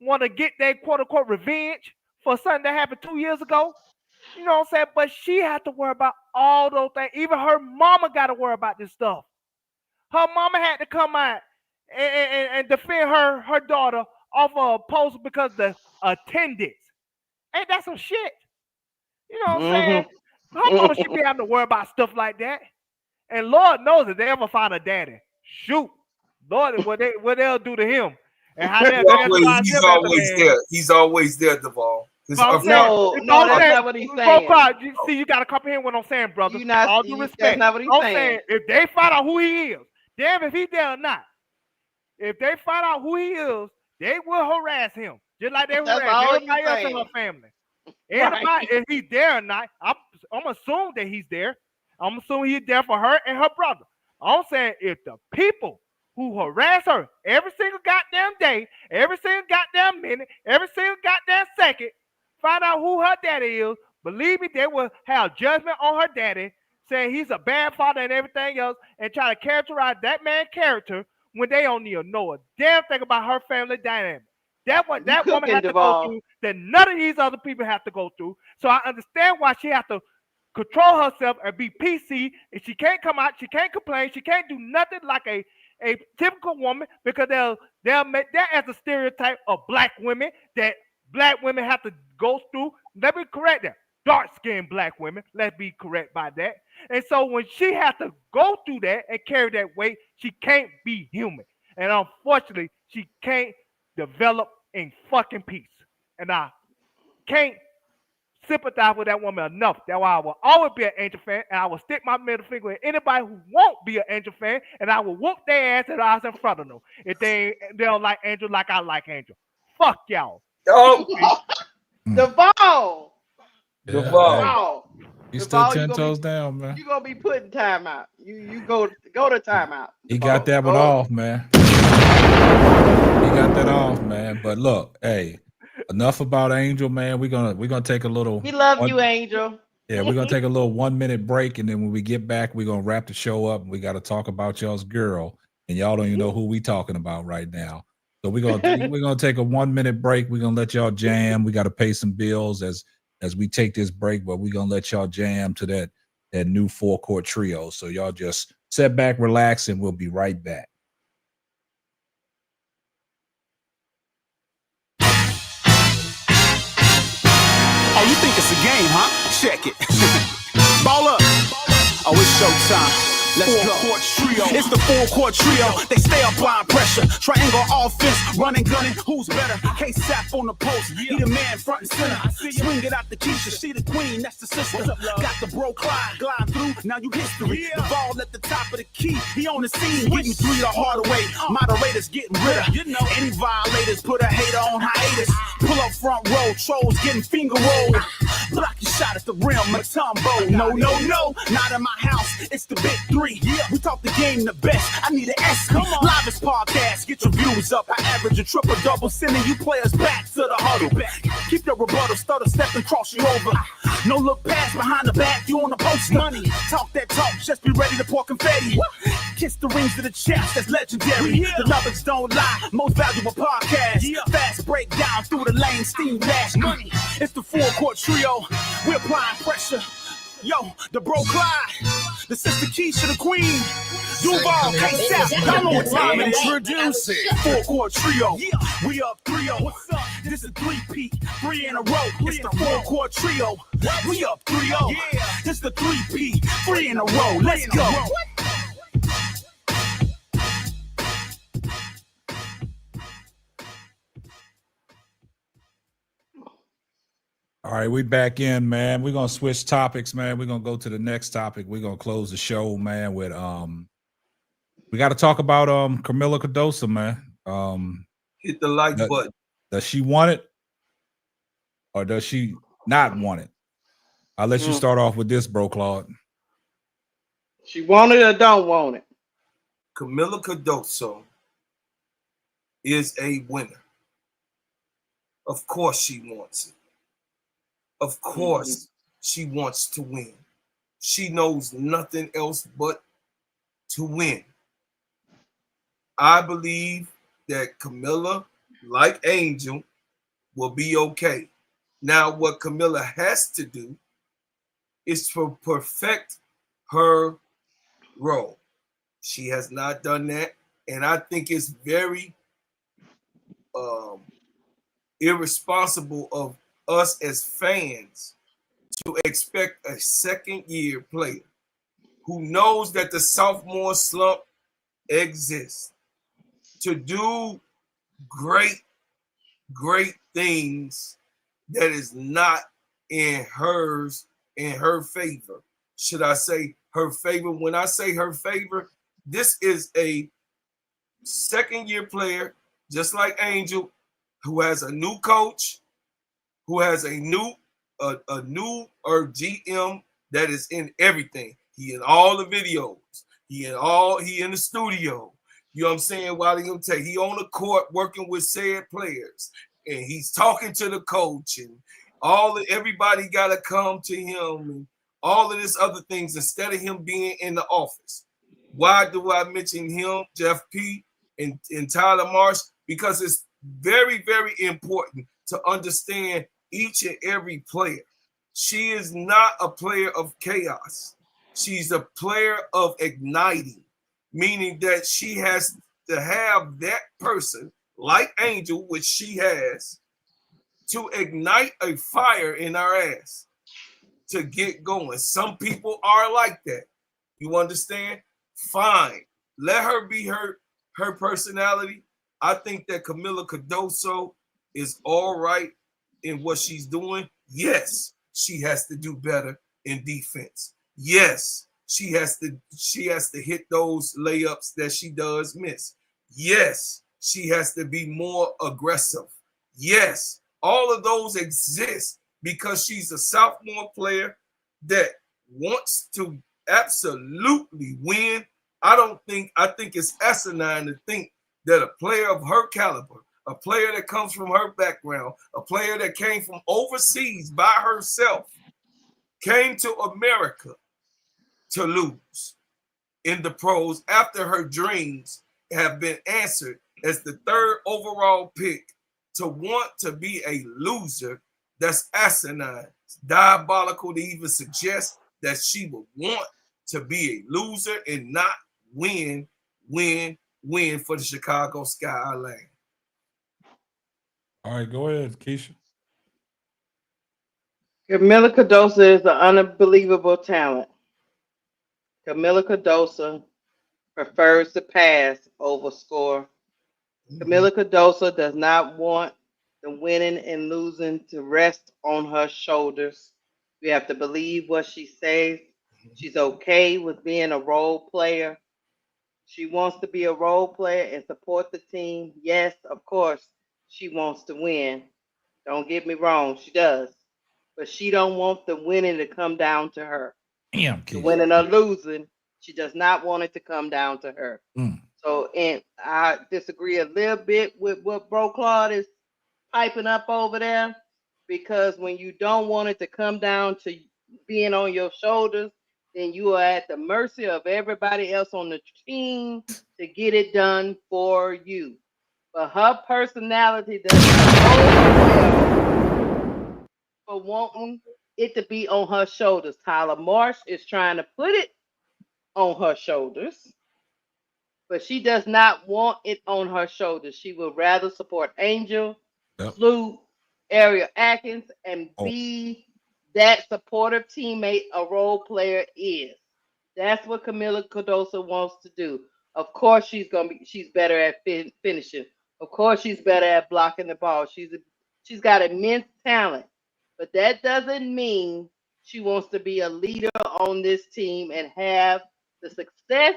want to get their quote unquote revenge for something that happened 2 years ago. You know what I'm saying? But she had to worry about all those things. Even her mama got to worry about this stuff. Her mama had to come out and defend her daughter off of a post because the attendance. Ain't that some shit? You know what I'm saying? Her mama should be having to worry about stuff like that. And Lord knows if they ever find a daddy, shoot, Lord, what they'll do to him and how they'll he's always there. He's always there, Duvall. No, that's not what he's saying. You got to comprehend what I'm saying, brother. All due respect. That's not what he's saying. If they find out who he is, damn if he's there or not. If they find out who he is, they will harass him, just like they harass everybody else in her family. Everybody, if he's there or not, I'm assuming that he's there. I'm assuming he's there for her and her brother. I'm saying if the people who harass her every single goddamn day, every single goddamn minute, every single goddamn second, find out who her daddy is, believe me, they will have judgment on her daddy, saying he's a bad father and everything else, and try to characterize that man's character when they don't even know a damn thing about her family dynamic. That woman has to go through that none of these other people have to go through. So I understand why she has to control herself and be PC, and she can't come out, she can't complain, she can't do nothing like a typical woman, because they'll make that as a stereotype of black women that black women have to go through. Let me correct that. Dark-skinned black women. Let's be correct by that. And so when she has to go through that and carry that weight, she can't be human. And unfortunately, she can't develop in fucking peace. And I can't sympathize with that woman enough. That's why I will always be an Angel fan, and I will stick my middle finger at anybody who won't be an Angel fan, and I will whoop their ass at eyes in front of them if they don't like Angel like I like Angel. Fuck y'all. Oh, Duvall. You still 10 toes down, man. You gonna be putting time out. You go to timeout. He got that one off, man. He got that off, man. But look, hey, enough about Angel, man. We're gonna take a little. We love you, Angel. Yeah, we're gonna take a little 1 minute break, and then when we get back, we're gonna wrap the show up. And we got to talk about y'all's girl, and y'all don't even know who we talking about right now. So we're gonna take a 1 minute break. We're gonna let y'all jam. We got to pay some bills as we take this break, but we're gonna let y'all jam to that new 4-chord trio. So y'all just sit back, relax, and we'll be right back. Oh, you think it's a game, huh? Check it. Ball up. Oh, it's showtime. Let's go. 4-chord trio. It's the 4-chord trio. They stay applying pressure. Triangle offense, running, gunning. Who's better? K-Sap on the post. He the man front and center. Swing it out the Keisha. She the queen. That's the sister. Got the bro Clyde. Glide through. Now you history. The ball at the top of the key. He on the scene. Getting 3 the harder way. Moderators getting rid of. Any violators put a hater on hiatus. Pull up front row. Trolls getting finger rolled. Block your shot at the rim. Matumbo. No. Not in my house. It's the big 3. We talk the game the best. I need an S. Come on. Livest podcast. Get your views up. I average a triple double. Sending you players back to the huddle. Keep your rebuttal. Stutter step and cross you over. No look pass behind the back. You on the post. Money. Talk that talk. Just be ready to pour confetti. Kiss the rings to the chest. That's legendary. The numbers don't lie. Most valuable podcast. Fast breakdown through the lane. Steam dash. Money. It's the 4-chord trio. We're applying pressure. Yo, the bro Clyde, the sister Keisha, the queen, Duval, K-Sap, y'all know what time it is. Introducing 4-chord trio. We up 3-0. What's up? This is 3-peat, 3 in a row. It's the 4-chord trio. We up 3-0. This the 3-peat, 3 in a row. Let's go. All right, we back in, man. We're gonna switch topics, man. We're gonna go to the next topic. We're gonna close the show, man, with we gotta talk about Kamilla Cardoso, man. Hit the like button. Does she want it? or does she not want it? I'll let you start off with this, bro, Claude. She want it or don't want it. Kamilla Cardoso is a winner. Of course she wants it. Of course she wants to win. She knows nothing else but to win. I believe that Kamilla, like Angel, will be okay. Now, what Kamilla has to do is to perfect her role. She has not done that, and I think it's very irresponsible of us as fans to expect a second-year player who knows that the sophomore slump exists to do great things that is not in her favor. Should I say her favor? When I say her favor, this is a second-year player, just like Angel, who has a new coach, who has a new GM that is in everything. He in all the videos. He in the studio. You know what I'm saying? While he on the court working with said players, and he's talking to the coach, and everybody got to come to him, and all of this other things instead of him being in the office. Why do I mention him, Jeff P. and Tyler Marsh? Because it's very, very important to understand each and every player. She is not a player of chaos. She's a player of igniting, meaning that she has to have that person like Angel, which she has, to ignite a fire in our ass to get going. Some people are like that. You understand? Fine. Let her be her personality. I think that Kamilla Cardoso is all right in what she's doing. Yes, she has to do better in defense. Yes, she has to hit those layups that she does miss. Yes, she has to be more aggressive. Yes, all of those exist because she's a sophomore player that wants to absolutely win. I think it's asinine to think that a player of her caliber, a player that comes from her background, a player that came from overseas by herself, came to America to lose in the pros after her dreams have been answered as the third overall pick, to want to be a loser. That's asinine. It's diabolical to even suggest that she would want to be a loser and not win for the Chicago Skyline. All right, go ahead, Keisha. Kamilla Cardoso is an unbelievable talent. Kamilla Cardoso prefers to pass over score. Kamilla Cardoso does not want the winning and losing to rest on her shoulders. We have to believe what she says. She's okay with being a role player. She wants to be a role player and support the team. Yes, of course, she wants to win. Don't get me wrong, she does. But she don't want the winning to come down to her. Damn, The winning or losing, she does not want it to come down to her. So, and I disagree a little bit with what Bro Claude is piping up over there, because when you don't want it to come down to being on your shoulders, then you are at the mercy of everybody else on the team to get it done for you. But her personality does well for wanting it to be on her shoulders. Tyler Marsh is trying to put it on her shoulders, but she does not want it on her shoulders. She would rather support Angel, Flu, Ariel Atkins, and be that supportive teammate a role player is. That's what Kamilla Cardoso wants to do. Of course, she's better at finishing. Of course, she's better at blocking the ball. She's got immense talent, but that doesn't mean she wants to be a leader on this team and have the success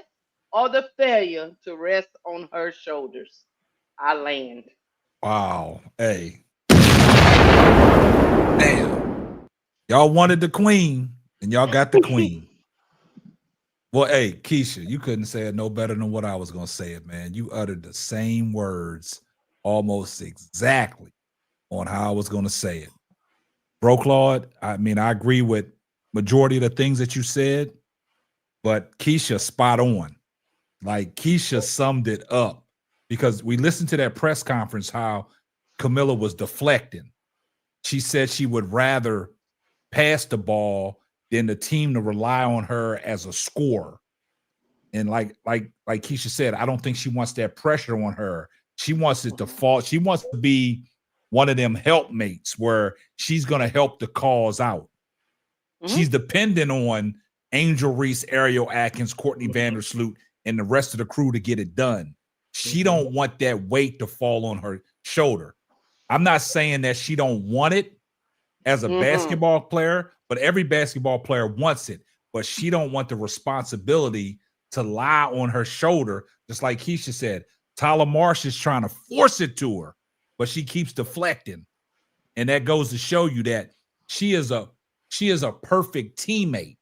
or the failure to rest on her shoulders. I land. Wow. Hey. Damn. Y'all wanted the queen, and y'all got the queen. Well, hey, Keisha, you couldn't say it no better than what I was going to say it, man. You uttered the same words almost exactly on how I was going to say it. Bro, Claude, I mean, I agree with majority of the things that you said, but Keisha spot on. Like, Keisha summed it up because we listened to that press conference how Kamilla was deflecting. She said she would rather pass the ball than the team to rely on her as a scorer. And like Keisha said, I don't think she wants that pressure on her. She wants it to fall. She wants to be one of them helpmates where she's going to help the cause out. Mm-hmm. She's dependent on Angel Reese, Ariel Atkins, Courtney Vandersloot, and the rest of the crew to get it done. She don't want that weight to fall on her shoulder. I'm not saying that she don't want it as a basketball player, but every basketball player wants it. But she don't want the responsibility to lie on her shoulder, just like Keisha said. Tyler Marsh is trying to force it to her, but she keeps deflecting. And that goes to show you that she is a perfect teammate.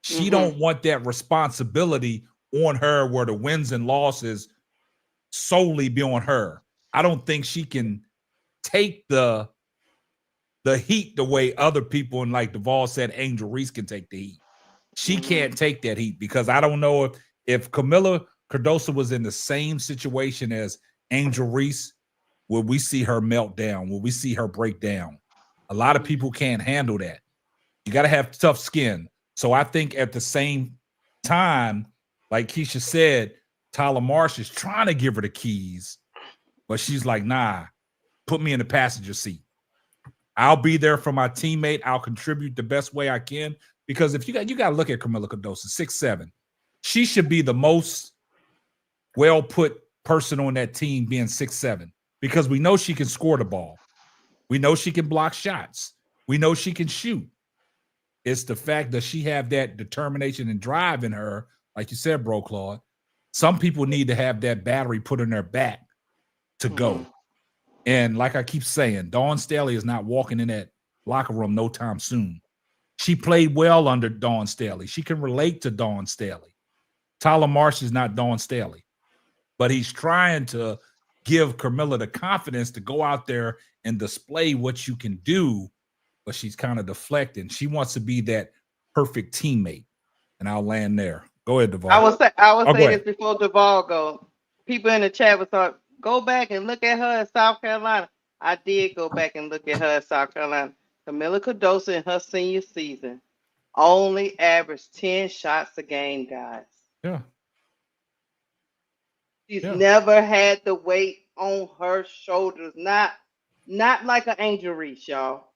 She don't want that responsibility on her where the wins and losses solely be on her. I don't think she can take the heat the way other people, and like Duvall said, Angel Reese can take the heat. She can't take that heat because I don't know if Kamilla Cardoso was in the same situation as Angel Reese, will we see her melt down? Will we see her break down? A lot of people can't handle that. You got to have tough skin. So I think at the same time, like Keisha said, Tyler Marsh is trying to give her the keys, but she's like, nah, put me in the passenger seat. I'll be there for my teammate. I'll contribute the best way I can. Because if you got to look at Kamilla Cardoso, 6'7". She should be the most well-put person on that team being 6'7", because we know she can score the ball. We know she can block shots. We know she can shoot. It's the fact that she have that determination and drive in her, like you said, Bro Claude. Some people need to have that battery put in their back to go. And like I keep saying, Dawn Staley is not walking in that locker room no time soon. She played well under Dawn Staley. She can relate to Dawn Staley. Tyler Marsh is not Dawn Staley, but he's trying to give Karmilla the confidence to go out there and display what you can do, but she's kind of deflecting. She wants to be that perfect teammate, and I'll land there. Go ahead, Duvall. I will say this before Duvall go. People in the chat would thought, go back and look at her in South Carolina. I did go back and look at her in South Carolina. Kamilla Cardoso in her senior season only averaged 10 shots a game, guys. Yeah. She's never had the weight on her shoulders. Not like an Angel Reese, y'all.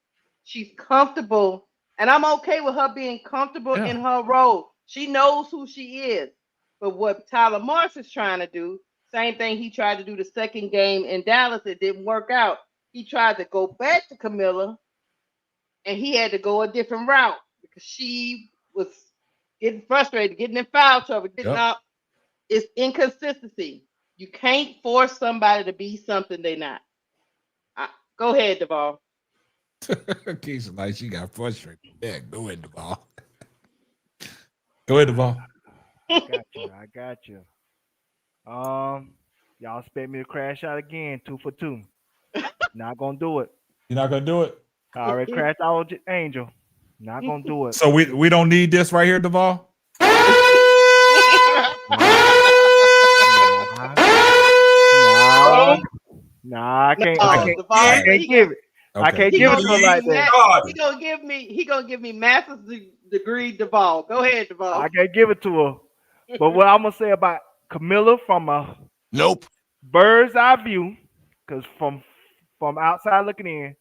She's comfortable, and I'm okay with her being comfortable in her role. She knows who she is. But what Tyler Marsh is trying to do, same thing he tried to do the second game in Dallas, it didn't work out. He tried to go back to Kamilla, and he had to go a different route because she was getting frustrated, getting in foul trouble, getting up. It's inconsistency. You can't force somebody to be something they're not. Go ahead, Duvall. Keisha, like she got frustrated. Yeah, go ahead, Duvall. Go ahead, Duvall. I got you. Y'all expect me to crash out again, 2 for 2. Not gonna do it. You're not gonna do it? I already crashed out with Angel. Not gonna do it. So we don't need this right here, Duvall? Nah, I can't give it. Okay. I can't give it to her like that. He gonna give me master's degree, Duvall. Go ahead, Duvall. I can't give it to her. But what I'm gonna say about Kamilla from a bird's eye view, because from outside looking in,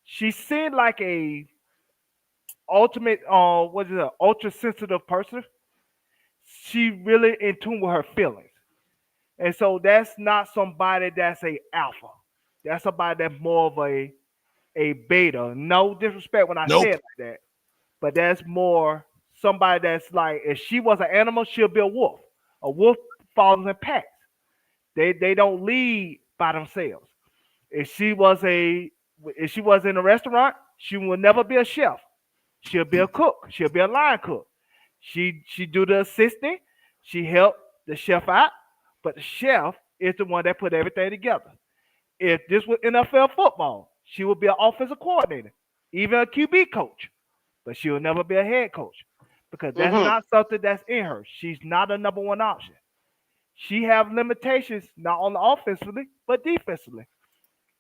she seemed like a ultimate ultra sensitive person. She really in tune with her feelings. And so that's not somebody that's a alpha. That's somebody that's more of a beta. No disrespect when I say it like that. But that's more somebody that's like, if she was an animal, she'll be a wolf. A wolf follows in packs. They don't lead by themselves. If she was a if she was in a restaurant, she will never be a chef. She'll be a cook. She'll be a line cook. She do the assisting. She help the chef out, but the chef is the one that put everything together. If this was NFL football, she would be an offensive coordinator, even a QB coach, but she will never be a head coach because that's not something that's in her. She's not a number one option. She have limitations not only offensively but defensively.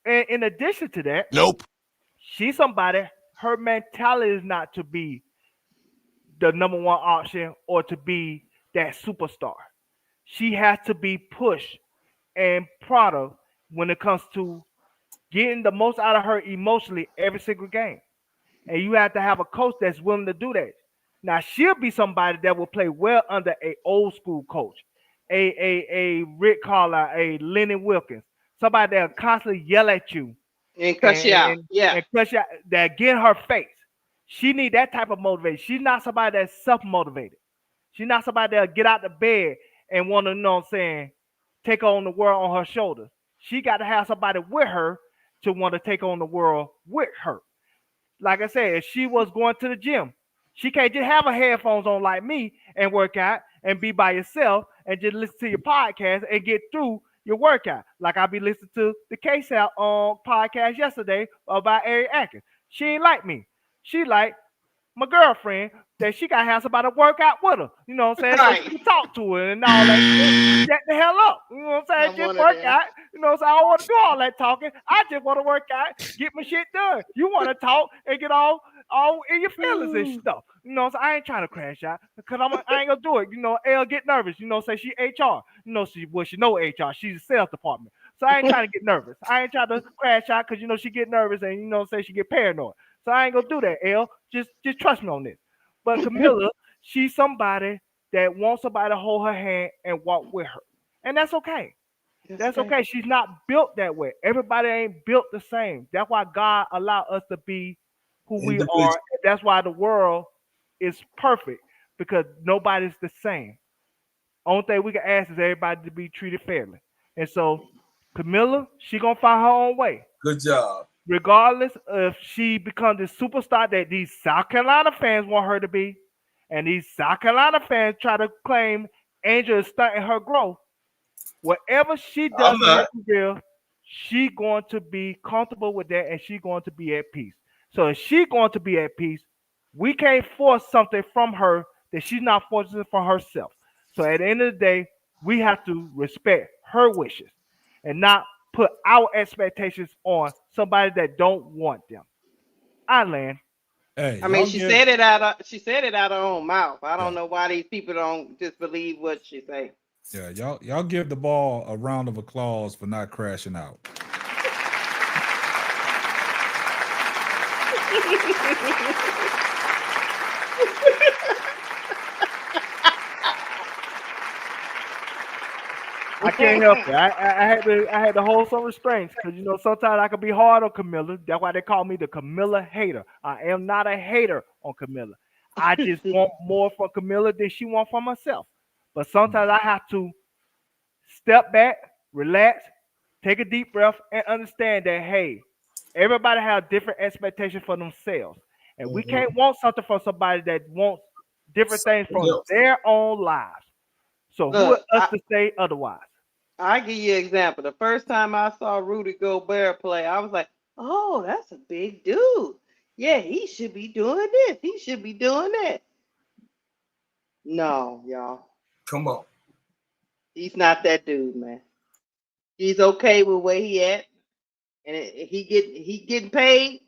And in addition to that, Nope. she's somebody. Her mentality is not to be the number one option or to be that superstar. She has to be pushed and proud of when it comes to getting the most out of her emotionally every single game. And you have to have a coach that's willing to do that. Now she'll be somebody that will play well under a old school coach, a Rick Carlisle, a Lennon Wilkins, somebody that'll constantly yell at you And cuss you out. Yeah. and cuss you out, that get in her face. She need that type of motivation. She's not somebody that's self-motivated. She's not somebody that'll get out the bed and want to, you know what I'm saying, take on the world on her shoulders. She got to have somebody with her to want to take on the world with her. Like I said, if she was going to the gym, she can't just have her headphones on like me and work out and be by yourself and just listen to your podcast and get through your workout. Like I be listening to the Case Out on podcast yesterday about Eric Atkins. She ain't like me. She like my girlfriend that she gotta have somebody to work out with her. You know what I'm saying? Right. So she can talk to her and all that shit. Shut the hell up. You know what I'm saying? I'm Just one of work them. out. You know what I'm saying? I don't want to do all that talking. I just want to work out, get my shit done. You want to talk and get all in your feelings and stuff. You know, so I ain't trying to crash out because I ain't gonna do it. You know, Elle get nervous. You know, say she HR. You know, she know HR. She's a sales department. So I ain't trying to get nervous. I ain't trying to crash out because you know she get nervous and you know say she get paranoid. So I ain't gonna do that, Elle. Just trust me on this. But Kamilla, she's somebody that wants somebody to hold her hand and walk with her. And that's okay. That's okay. She's not built that way. Everybody ain't built the same. That's why God allowed us to be who we are. And that's why the world is perfect because nobody's the same. Only thing we can ask is everybody to be treated fairly. And so Kamilla, she gonna find her own way. Good job. Regardless if she becomes the superstar that these South Carolina fans want her to be, and these South Carolina fans try to claim Angel is stunting her growth, whatever she does in her career, she going to be comfortable with that and she going to be at peace. So if she going to be at peace, we can't force something from her that she's not forcing for herself. So at the end of the day, we have to respect her wishes and not put our expectations on somebody that don't want them. I land. Hey, I mean, she said it out of her own mouth. I don't know why these people don't just believe what she say. Yeah, y'all give the ball a round of applause for not crashing out. I can't help it. I had to hold some restraints because you know sometimes I can be hard on Kamilla. That's why they call me the Kamilla hater. I am not a hater on Kamilla. I just want more from Kamilla than she wants from herself. But sometimes I have to step back, relax, take a deep breath, and understand that hey, everybody has different expectations for themselves, and we can't want something from somebody that wants different things from their own lives. So who is us to say otherwise? I give you an example. The first time I saw Rudy Gobert play, I was like, "Oh, that's a big dude. Yeah, he should be doing this. He should be doing that." No, y'all. Come on. He's not that dude, man. He's okay with where he at, and he getting paid.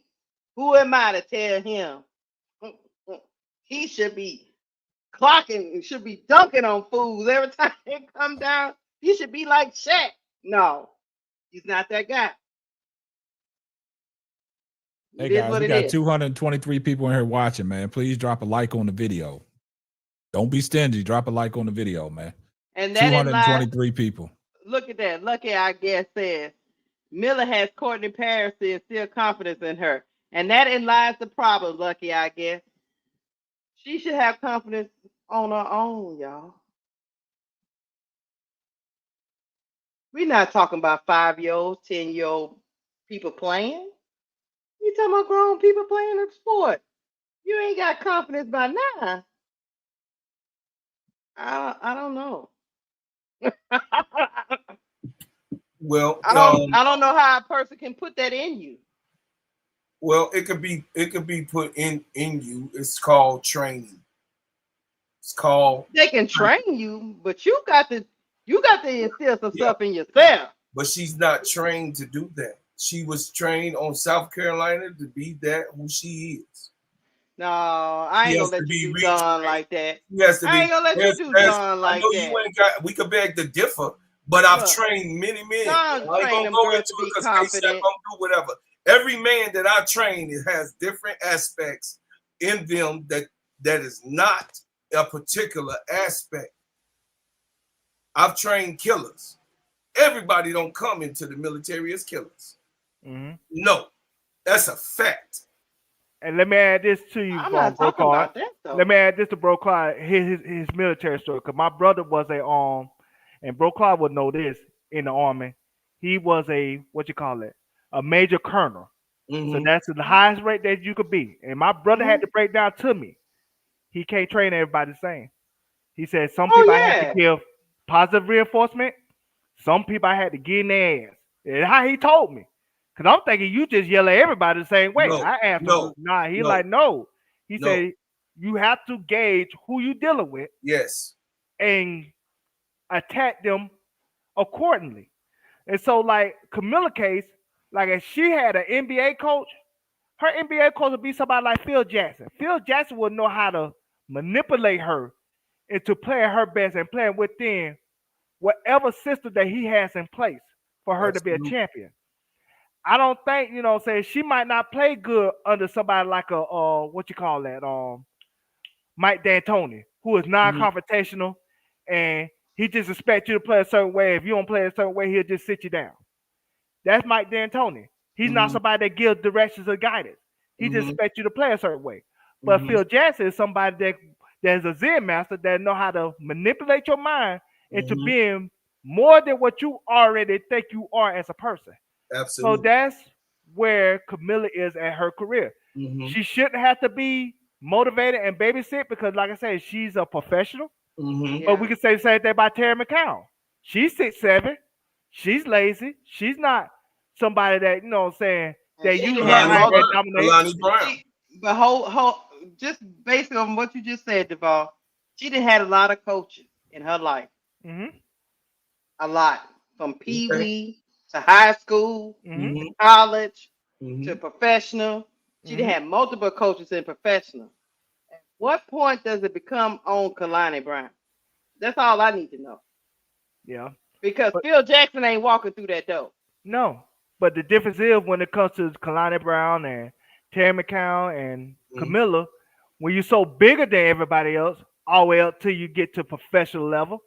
Who am I to tell him he should be clocking, should be dunking on fools every time they come down? He should be like Shaq. No, he's not that guy. Hey guys, we got 223 people in here watching, man. Please drop a like on the video. Don't be stingy. Drop a like on the video, man. And that 223 people. Look at that. Lucky, I guess, says Miller has Courtney Paris to instill confidence in her. And that lies the problem, Lucky, I guess. She should have confidence on her own, y'all. We're not talking about 5-year-olds, 10-year-old people playing. talking about grown people playing the sport. You ain't got confidence by now. I don't know. Well, I don't know how a person can put that in you. Well, it could be put in you. It's called training. It's called. They can train you, but you got to instill some stuff in yourself. But she's not trained to do that. She was trained on South Carolina to be that who she is. No, I ain't gonna let you do John like that. I ain't gonna let you do John like that. You ain't got. We could beg to differ, but I've trained many men. I ain't gonna go into it because they said I'm gonna do whatever. Every man that I train, it has different aspects in them that is not a particular aspect. I've trained killers. Everybody don't come into the military as killers. Mm-hmm. No, that's a fact. And let me add this to you, I'm not talking about that though. Let me add this to Bro Clyde, his military story. Because my brother was and Bro Clyde would know this in the army. He was a major colonel. Mm-hmm. So that's the highest rate that you could be. And my brother had to break down to me. He can't train everybody the same. He said some people I had to give positive reinforcement. Some people I had to get in their ass. And how he told me. Because I'm thinking you just yell at everybody the same way. I asked him, no. He said you have to gauge who you dealing with. Yes. And attack them accordingly. And so like Kamilla case, like if she had an NBA coach, her NBA coach would be somebody like Phil Jackson. Phil Jackson would know how to manipulate her into playing her best and playing within whatever system that he has in place for her to be a champion. I don't think, she might not play good under somebody like Mike D'Antoni, who is non-confrontational, and he just expects you to play a certain way. If you don't play a certain way, he'll just sit you down. That's Mike D'Antoni. He's not somebody that gives directions or guidance. He just expects you to play a certain way. But Phil Jackson is somebody that's a Zen master that know how to manipulate your mind into being more than what you already think you are as a person. Absolutely. So that's where Kamilla is at her career. She shouldn't have to be motivated and babysit because, like I said, she's a professional. But we can say the same thing about Terry McCown. She's 6'7". She's lazy. She's not somebody that, that you have that dominate. But just based on what you just said, Duval, she done had a lot of coaches in her life. A lot. From Pee-wee to high school, to college, to professional. She done had multiple coaches in professional. At what point does it become on Kalani Brown? That's all I need to know. Yeah. Because Phil Jackson ain't walking through that door. No. But the difference is when it comes to Kalani Brown and Terry McCown and Kamilla, when you're so bigger than everybody else, all the way up till you get to professional level,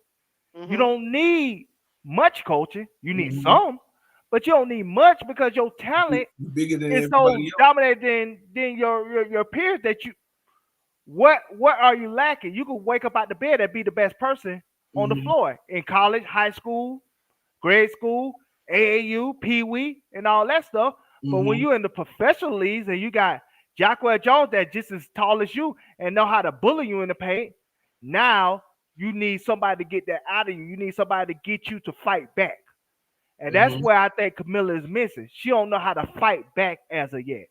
you don't need much coaching. You need some, but you don't need much because your talent is so dominated than your peers that you. What are you lacking? You can wake up out the bed and be the best person on the floor in college, high school, grade school, AAU, Pee-wee, and all that stuff. But when you're in the professional leagues and you got Jacquel Jones that's just as tall as you and know how to bully you in the paint, now you need somebody to get that out of you. You need somebody to get you to fight back. And that's where I think Kamilla is missing. She don't know how to fight back as of yet.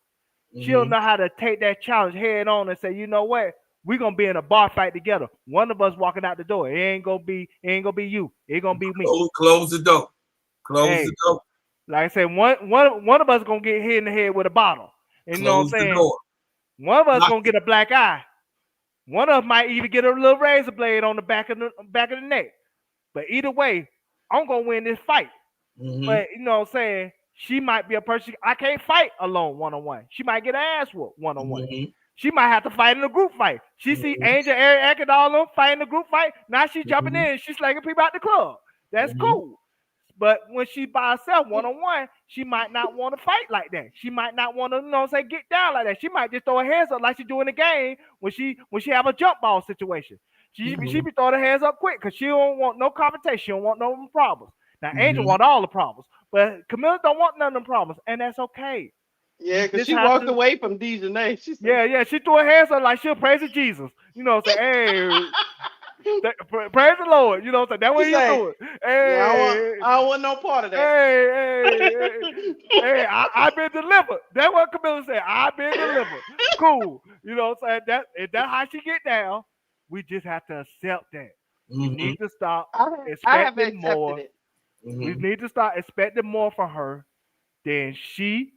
She don't know how to take that challenge head on and say, you know what? We're gonna be in a bar fight together. One of us walking out the door. It ain't gonna be you. It's gonna be me. Close the door. Close the door. Like I said, one of us gonna get hit in the head with a bottle. You know what I'm saying? Door. One of us gonna get a black eye. One of us might even get a little razor blade on the back of the neck. But either way, I'm gonna win this fight. But you know what I'm saying? She might be a person I can't fight alone one-on-one. She might get her ass whooped one-on-one. She might have to fight in a group fight. She see Angel, Eric, and all of them fighting a group fight. Now she's jumping in. She's slanging people out the club. That's cool. But when she by herself one-on-one, she might not want to fight like that. She might not want to, get down like that. She might just throw her hands up like she do in the game when she have a jump ball situation. She be throwing her hands up quick because she don't want no confrontation. She don't want no problems. Now, Angel want all the problems, but Kamilla don't want none of them problems, and that's okay. Yeah, because just she have walked to- away from Dejanay. She said, Yeah, she threw her hands up like she'll praise Jesus. You know, say, hey, praise the Lord. You know, so that's what She you say, do it. yeah, Hey, I don't want no part of that. hey, I've been delivered. That's what Kamilla said. I've been delivered. Cool. You know what I'm saying? If that's how she get down, we just have to accept that. We need to stop I have expecting accepted more. it. We need to start expecting more from her than she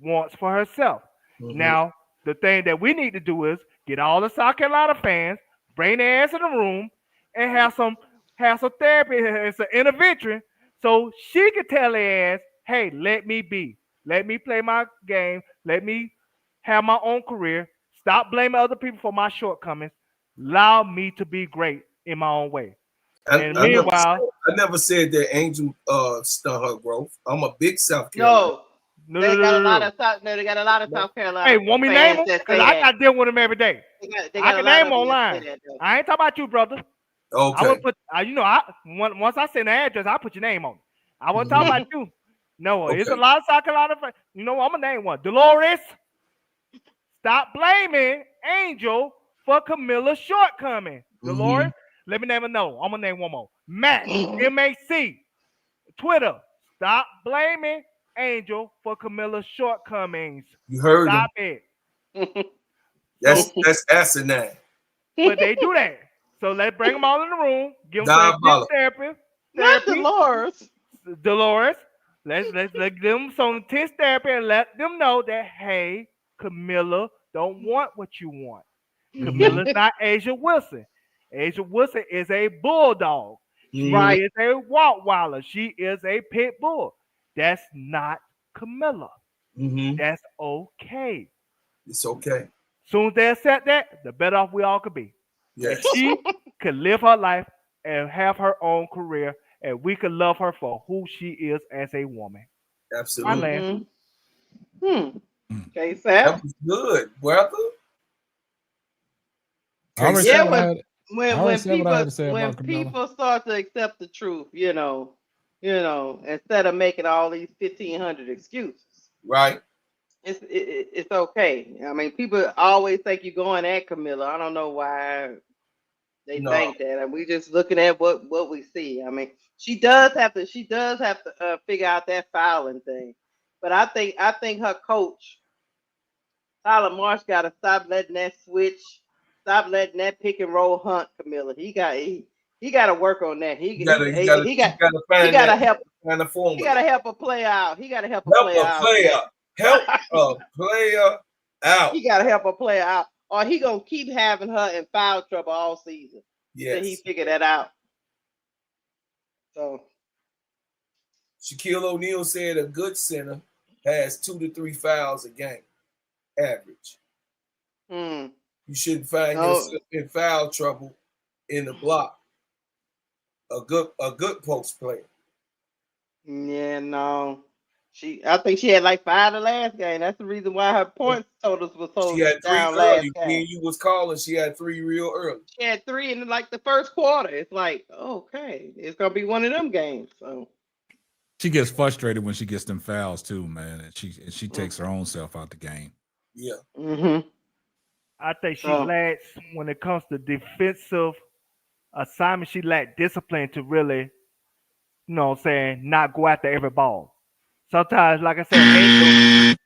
wants for herself. Now, the thing that we need to do is get all the South Carolina fans, bring their ass in the room, and have some therapy and some intervention so she can tell their ass, hey, let me be. Let me play my game. Let me have my own career. Stop blaming other people for my shortcomings. Allow me to be great in my own way. And meanwhile, I never said that Angel stunt her growth. I'm a big South Carolina. No, they got a lot of South Carolina. Hey, want me name them? Because I got to deal with them every day. I can name them online. I ain't talking about you, brother. Okay. I would put, once I send the address, I put your name on it. I wasn't talking about you. No, it's a lot of South Carolina. You know what? I'm gonna name one. Dolores. Stop blaming Angel for Kamilla's shortcoming. Dolores, let me name another. I'm gonna name one more. Mac, MAC, Twitter. Stop blaming Angel for Kamilla's shortcomings. You heard Stop him. it. That's asinine. But they do that. So let's bring them all in the room. Give them some therapy. Not Dolores. Dolores. Let's give them some intense therapy and let them know that, hey, Kamilla don't want what you want. Kamilla's not Asia Wilson. Asia Wilson is a bulldog. She is a Rottweiler. She is a pit bull. That's not Kamilla. That's okay. It's okay. Soon as they accept that, the better off we all could be. Yes. She could live her life and have her own career, and we could love her for who she is as a woman. Absolutely. Okay, Sam. That was good, brother. When people start to accept the truth, you know, instead of making all these 1,500 excuses, right? It's okay. I mean, people always think you're going at Kamilla. I don't know why they think that. And we just looking at what we see. I mean, she does have to figure out that fouling thing. But I think her coach, Tyler Marsh, got to stop letting that switch, stop letting that pick and roll hunt Kamilla. He got to work on that. He got to help. He got to help a player out. He got to help a player out. Help a player out. He got to help a player out, or he gonna keep having her in foul trouble all season. Yes, he figured that out. So, Shaquille O'Neal said a good center has 2 to 3 fouls a game, average. You shouldn't find yourself in foul trouble in the block. A good post player. Yeah, no. I think she had like 5 the last game. That's the reason why her points totals was so she had 3 down early. last game. When you was calling, she had 3 real early. She had 3 in like the first quarter. It's like, okay, it's gonna be one of them games. So she gets frustrated when she gets them fouls too, man, and she takes her own self out the game. Yeah. I think she lacks when it comes to defensive assignment. She lacked discipline to really, not go after every ball. Sometimes, like I said,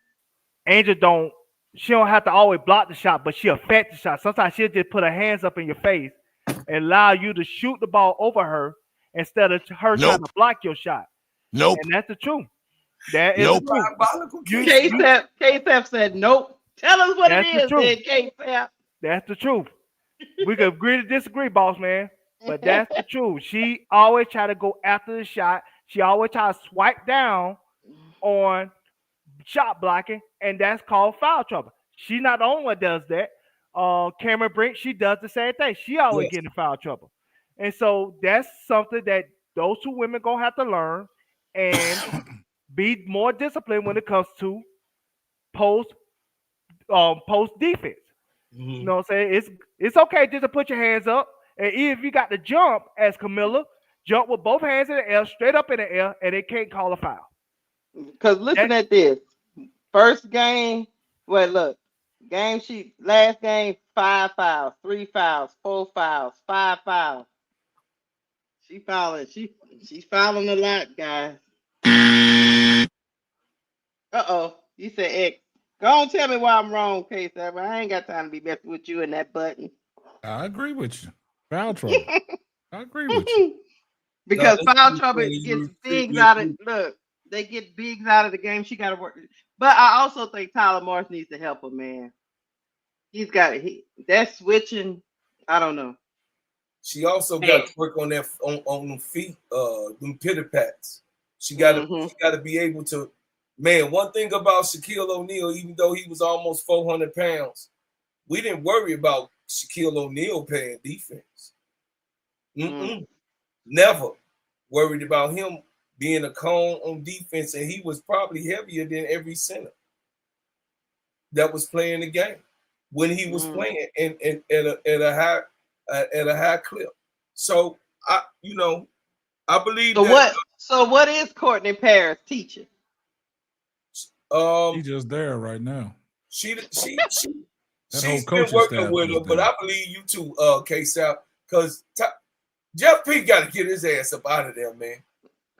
Angel she don't have to always block the shot, but she affect the shot. Sometimes she'll just put her hands up in your face and allow you to shoot the ball over her instead of her trying to block your shot. And that's the truth. That is the truth. KSF said nope. Tell us what it is, then, KSF. That's the truth. We could agree to disagree, boss man, but that's the truth. She always try to go after the shot. She always try to swipe down on shot blocking, and that's called foul trouble. She's not the only one that does that. Cameron Brink, she does the same thing. She always get in foul trouble. And so that's something that those 2 women gonna have to learn and be more disciplined when it comes to post defense. You know what I'm saying? It's okay just to put your hands up, and even if you got to jump as Kamilla, jump with both hands in the air, straight up in the air, and they can't call a foul. Because listen at this. First game, well, look, game sheet, last game, 5 fouls, 3 fouls, 4 fouls, 5 fouls. She's fouling a lot, guys. Uh-oh, you said X. Go on, tell me why I'm wrong, K7. I ain't got time to be messing with you and that button. I agree with you. Foul trouble. I agree with you. Because foul trouble gets bigs out of look. They get bigs out of the game. She got to work. But I also think Tyler Morris needs to help her, man. He's got it. That's switching. I don't know. She also got to work on that on them feet, them pitter pats. She got to be able to. Man, one thing about Shaquille O'Neal, even though he was almost 400 pounds, we didn't worry about Shaquille O'Neal playing defense. Never worried about him being a cone on defense, and he was probably heavier than every center that was playing the game when he was playing at a high clip. So I believe that. So what is Courtney Paris teaching? She's just there right now. She's been working with her, but I believe you too, K-Sap, because Jeff P got to get his ass up out of there, man.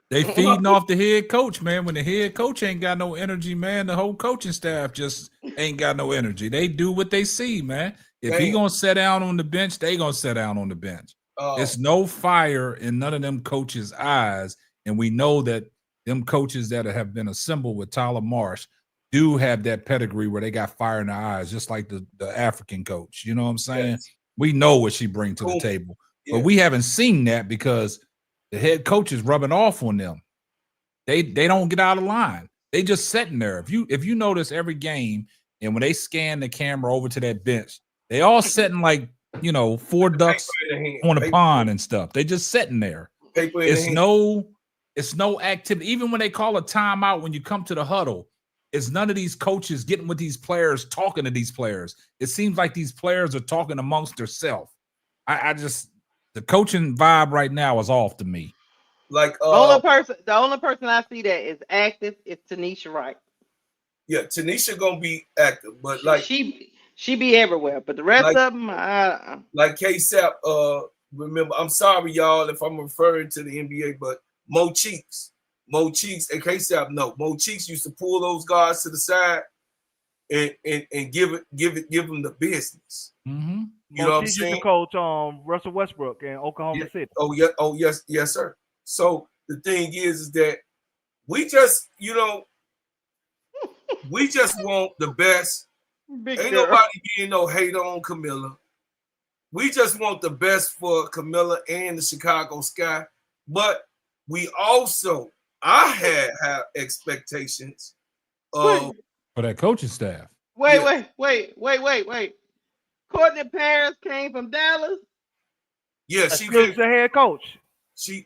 They feeding off the head coach, man. When the head coach ain't got no energy, man, the whole coaching staff just ain't got no energy. They do what they see, man. If he gonna sit down on the bench, they gonna sit down on the bench. It's no fire in none of them coaches' eyes, and we know that them coaches that have been assembled with Tyler Marsh do have that pedigree where they got fire in their eyes, just like the African coach. You know what I'm saying? Yes. We know what she brings to the table, but we haven't seen that because the head coach is rubbing off on them. They don't get out of line. They just sitting there. If you notice every game, and when they scan the camera over to that bench, they all sitting like 4 ducks on a pond and stuff. They just sitting there. It's no activity. Even when they call a timeout, when you come to the huddle, it's none of these coaches getting with these players, talking to these players. It seems like these players are talking amongst themselves. The coaching vibe right now is off to me. Like the only person I see that is active is Tanisha Wright. Yeah, Tanisha gonna be active, but like she be everywhere. But the rest of them, like K-Sap. Remember, I'm sorry, y'all, if I'm referring to the NBA, but Mo Cheeks, and K-Sap, no, Mo Cheeks used to pull those guys to the side and give them the business. Mm-hmm. You know what I'm saying? Used to coach Russell Westbrook in Oklahoma City. Oh yes, sir. So the thing is that we just, we just want the best. Ain't nobody being no hate on Kamilla. We just want the best for Kamilla and the Chicago Sky, but we also, I had expectations for that coaching staff. Wait. Courtney Paris came from Dallas. Yeah, she was the head coach. She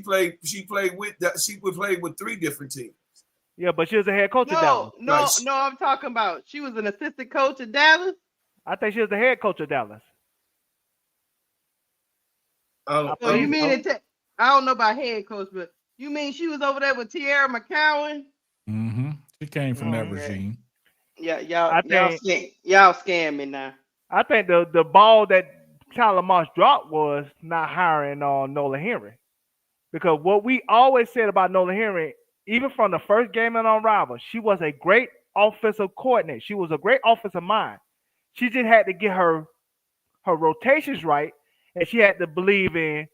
played with 3 different teams. Yeah, but she was a head coach at Dallas. No, I'm talking about she was an assistant coach at Dallas. I think she was the head coach of Dallas. I don't know about head coach, but you mean she was over there with Tierra McCowan? Mm-hmm. She came from that regime. Yeah, y'all scam me now. I think the ball that Tyler Marsh dropped was not hiring Nola Henry, because what we always said about Nola Henry, even from the first game in Rival, she was a great offensive coordinator. She was a great offensive mind. She just had to get her rotations right, and she had to believe in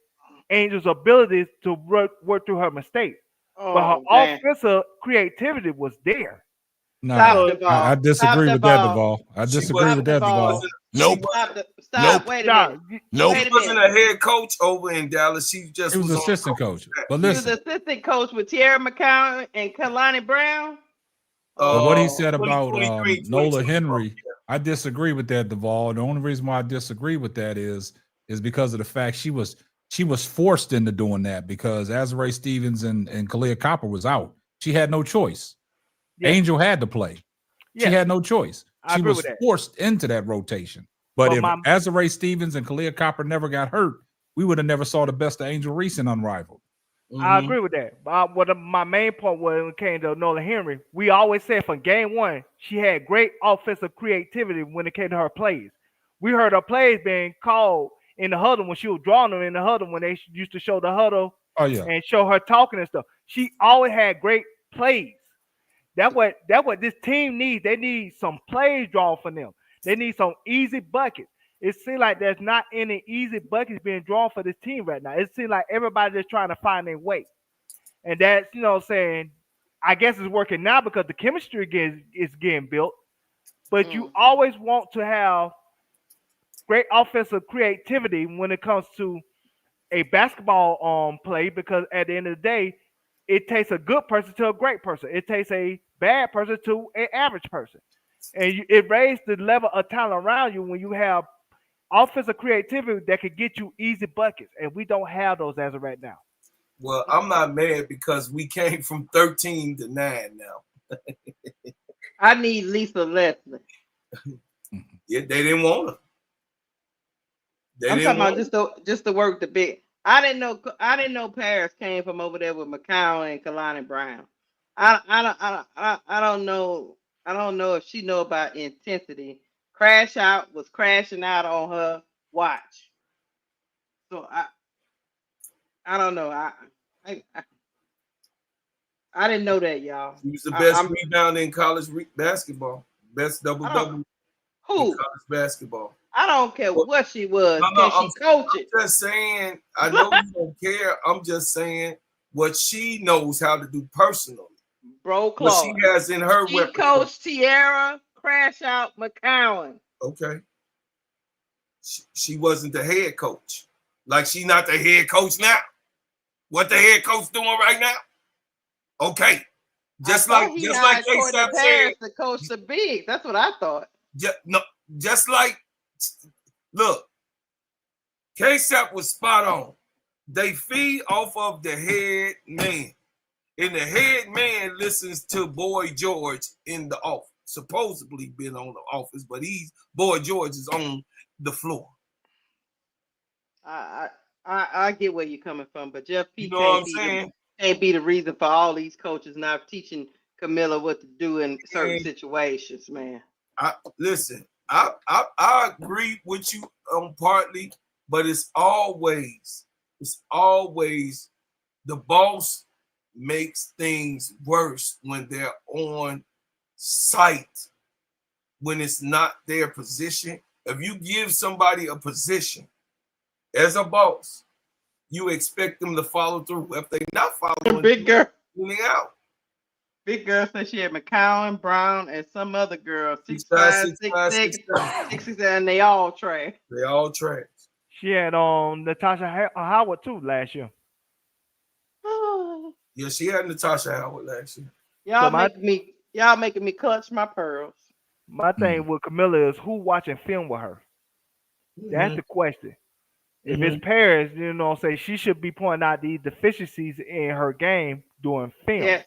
Angel's abilities to work through her mistakes. But her offensive creativity was there. No, I disagree with that, Duvall. I disagree with that, Duvall. Nope. Stop. Wait a minute. Nope. She wasn't a head coach over in Dallas. She just was assistant coach. But listen, she was assistant coach with Tierra McCowan and Kalani Brown. But what he said about Nola Henry, I disagree with that, Duvall. The only reason why I disagree with that is because of the fact she was forced into doing that because Azurá Stevens and Kalia Copper was out. She had no choice. Yeah. Angel had to play. Yeah. She had no choice. She was forced into that rotation. But if Azurá Stevens and Kalia Copper never got hurt, we would have never saw the best of Angel Reese in Unrivaled. I agree with that. But my main point was when it came to Nola Henry, we always said from game one, she had great offensive creativity when it came to her plays. We heard her plays being called in the huddle when she was drawing them in the huddle when they used to show the huddle and show her talking and stuff. She always had great plays. That's what this team needs. They need some plays drawn for them. They need some easy buckets. It seems like there's not any easy buckets being drawn for this team right now. It seems like everybody's just trying to find their way. And that's, saying, I guess it's working now because the chemistry is getting built. But you always want to have great offensive creativity when it comes to a basketball play, because at the end of the day, it takes a good person to a great person. It takes a bad person to an average person. And it raises the level of talent around you when you have offensive creativity that could get you easy buckets. And we don't have those as of right now. Well, I'm not mad because we came from 13 to 9 now. I need Lisa Leslie. Yeah, they didn't want her. I'm talking about just to work the big. I didn't know Paris came from over there with McCown and Kalani Brown. I don't know. I don't know if she know about intensity. Crash Out was crashing out on her watch. So I don't know. I didn't know that, y'all. He was the best rebounder in college basketball. Best double-double in college basketball. I don't care what she was. Can she coach it? I'm just saying, I know you don't care. I'm just saying what she knows how to do personally. Bro, Claude. What she has in her She coached Tierra, Crash Out, McCowan. Okay. She wasn't the head coach. Like she's not the head coach now. What the head coach doing right now? Okay. Just like K-Sap said, to coach the big. That's what I thought. Just like, look, K-Sap was spot on. They feed off of the head man. And the head man listens to Boy George in the office. Supposedly been on the office, but Boy George is on the floor. I get where you're coming from, but Jeff P. You know what I'm saying? Can't be the reason for all these coaches not teaching Kamilla what to do in certain situations, man. Listen, I agree with you partly, but it's always the boss makes things worse when they're on site, when it's not their position. If you give somebody a position as a boss, you expect them to follow through. If they're not following, big girl, out. Big girl said she had McCowan, Brown, and some other girl. 6'5", 6'6", and they all trash. They all trash. She had Natasha Howard too last year. Yeah, she had Natasha Howard last year. Y'all making me clutch my pearls. My thing with Kamilla is who watching film with her. That's the question. If it's Paris, she should be pointing out these deficiencies in her game during film.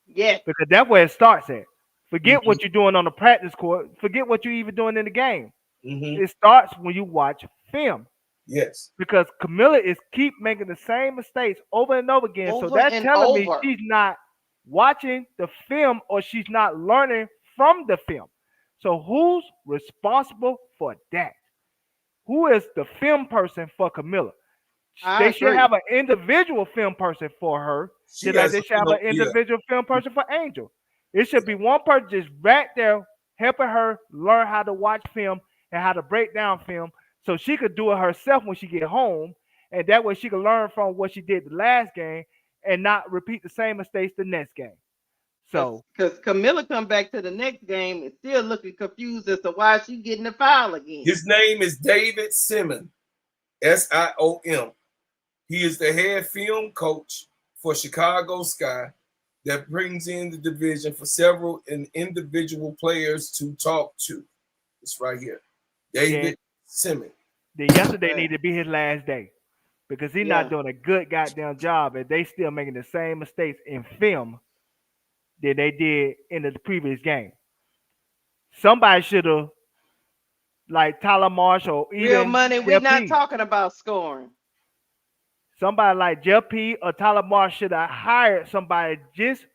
Yes. Because that's where it starts at. Forget what you're doing on the practice court. Forget what you're even doing in the game. It starts when you watch film. Yes. Because Kamilla keep making the same mistakes over and over again. So that's telling me she's not watching the film or she's not learning from the film. So who's responsible for that? Who is the film person for Kamilla? They should have an individual film person for her. They should have an individual film person for Angel. It should be one person just right there helping her learn how to watch film and how to break down film so she could do it herself when she get home. And that way she could learn from what she did the last game and not repeat the same mistakes the next game. So, because Kamilla come back to the next game and still looking confused as to why she getting the foul again. His name is David Simmons, SIOM. He is the head film coach for Chicago Sky that brings in the division for several and individual players to talk to. It's right here. David Simmons. Yesterday needed to be his last day because he's not doing a good goddamn job and they still making the same mistakes in film that they did in the previous game. Somebody should have, like Tyler Marshall, Real money, we're not talking about scoring. somebody like Jeff P. or Tyler Marsh should have hired somebody just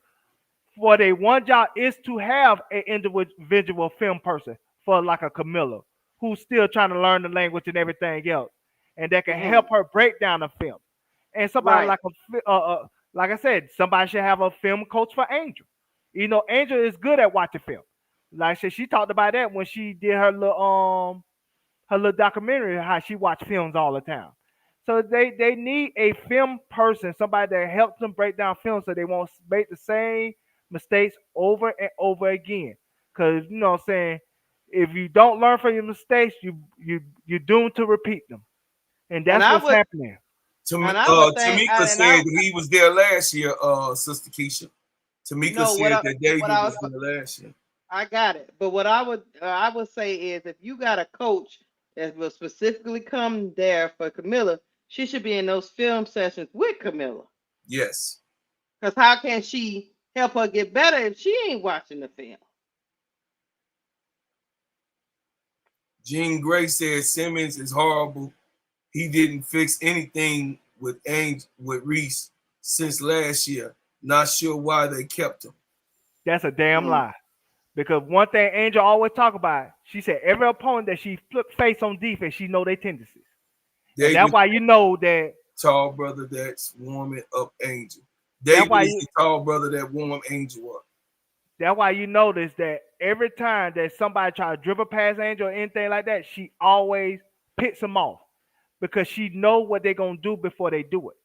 for their one job is to have an individual film person for like a Kamilla who's still trying to learn the language and everything else, and that can help her break down the film. And somebody Right. like I said, somebody should have a film coach for Angel. You know, Angel is good at watching film. Like I said, she talked about that when she did her little documentary, how she watched films all the time. So they need a film person, somebody that helps them break down film so they won't make the same mistakes over and over again. Because you know what I'm saying, if you don't learn from your mistakes, you're doomed to repeat them. And that's what's happening. Tamika said that he was there last year, Sister Keisha. Tamika said that David was there last year. I got it. But what I would say is if you got a coach that will specifically come there for Kamilla, she should be in those film sessions with Kamilla. Yes. Because how can she help her get better if she ain't watching the film? Jean Gray said Simmons is horrible. He didn't fix anything with Reese since last year. Not sure why they kept him. That's a damn lie. Because one thing Angel always talk about, she said every opponent that she face on defense, she know their tendencies. And that's why you know that tall brother that's warming up Angel. David is the tall brother that warmed Angel up. That's why you notice that every time that somebody try to dribble past Angel or anything like that, she always picks them off. Because she know what they're going to do before they do it.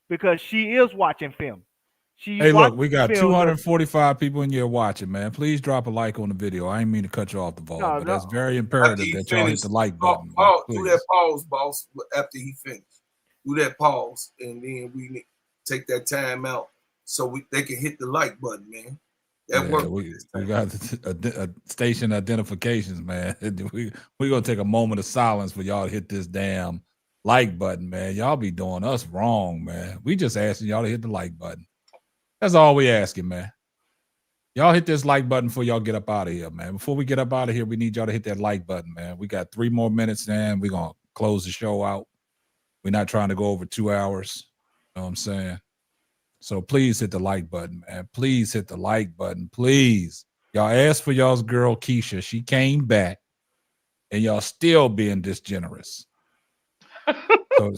Because she is watching film. Hey, look, we got 245 people in here watching, man. Please drop a like on the video. I ain't mean to cut you off the volume, but that's very imperative that y'all hit the like button. Do that pause, boss, after he finished. Do that pause, and then we take that time out so they can hit the like button, man. That works. We got station identifications, man. We're going to take a moment of silence for y'all to hit this damn like button, man. Y'all be doing us wrong, man. We just asking y'all to hit the like button. That's all we asking, man. Y'all hit this like button before y'all get up out of here, man. Before we get up out of here, we need y'all to hit that like button, man. We got 3 more minutes, man. We're going to close the show out. We're not trying to go over 2 hours. You know what I'm saying? So please hit the like button, man. Please hit the like button, please. Y'all asked for y'all's girl, Keisha. She came back, and y'all still being disgenerous. So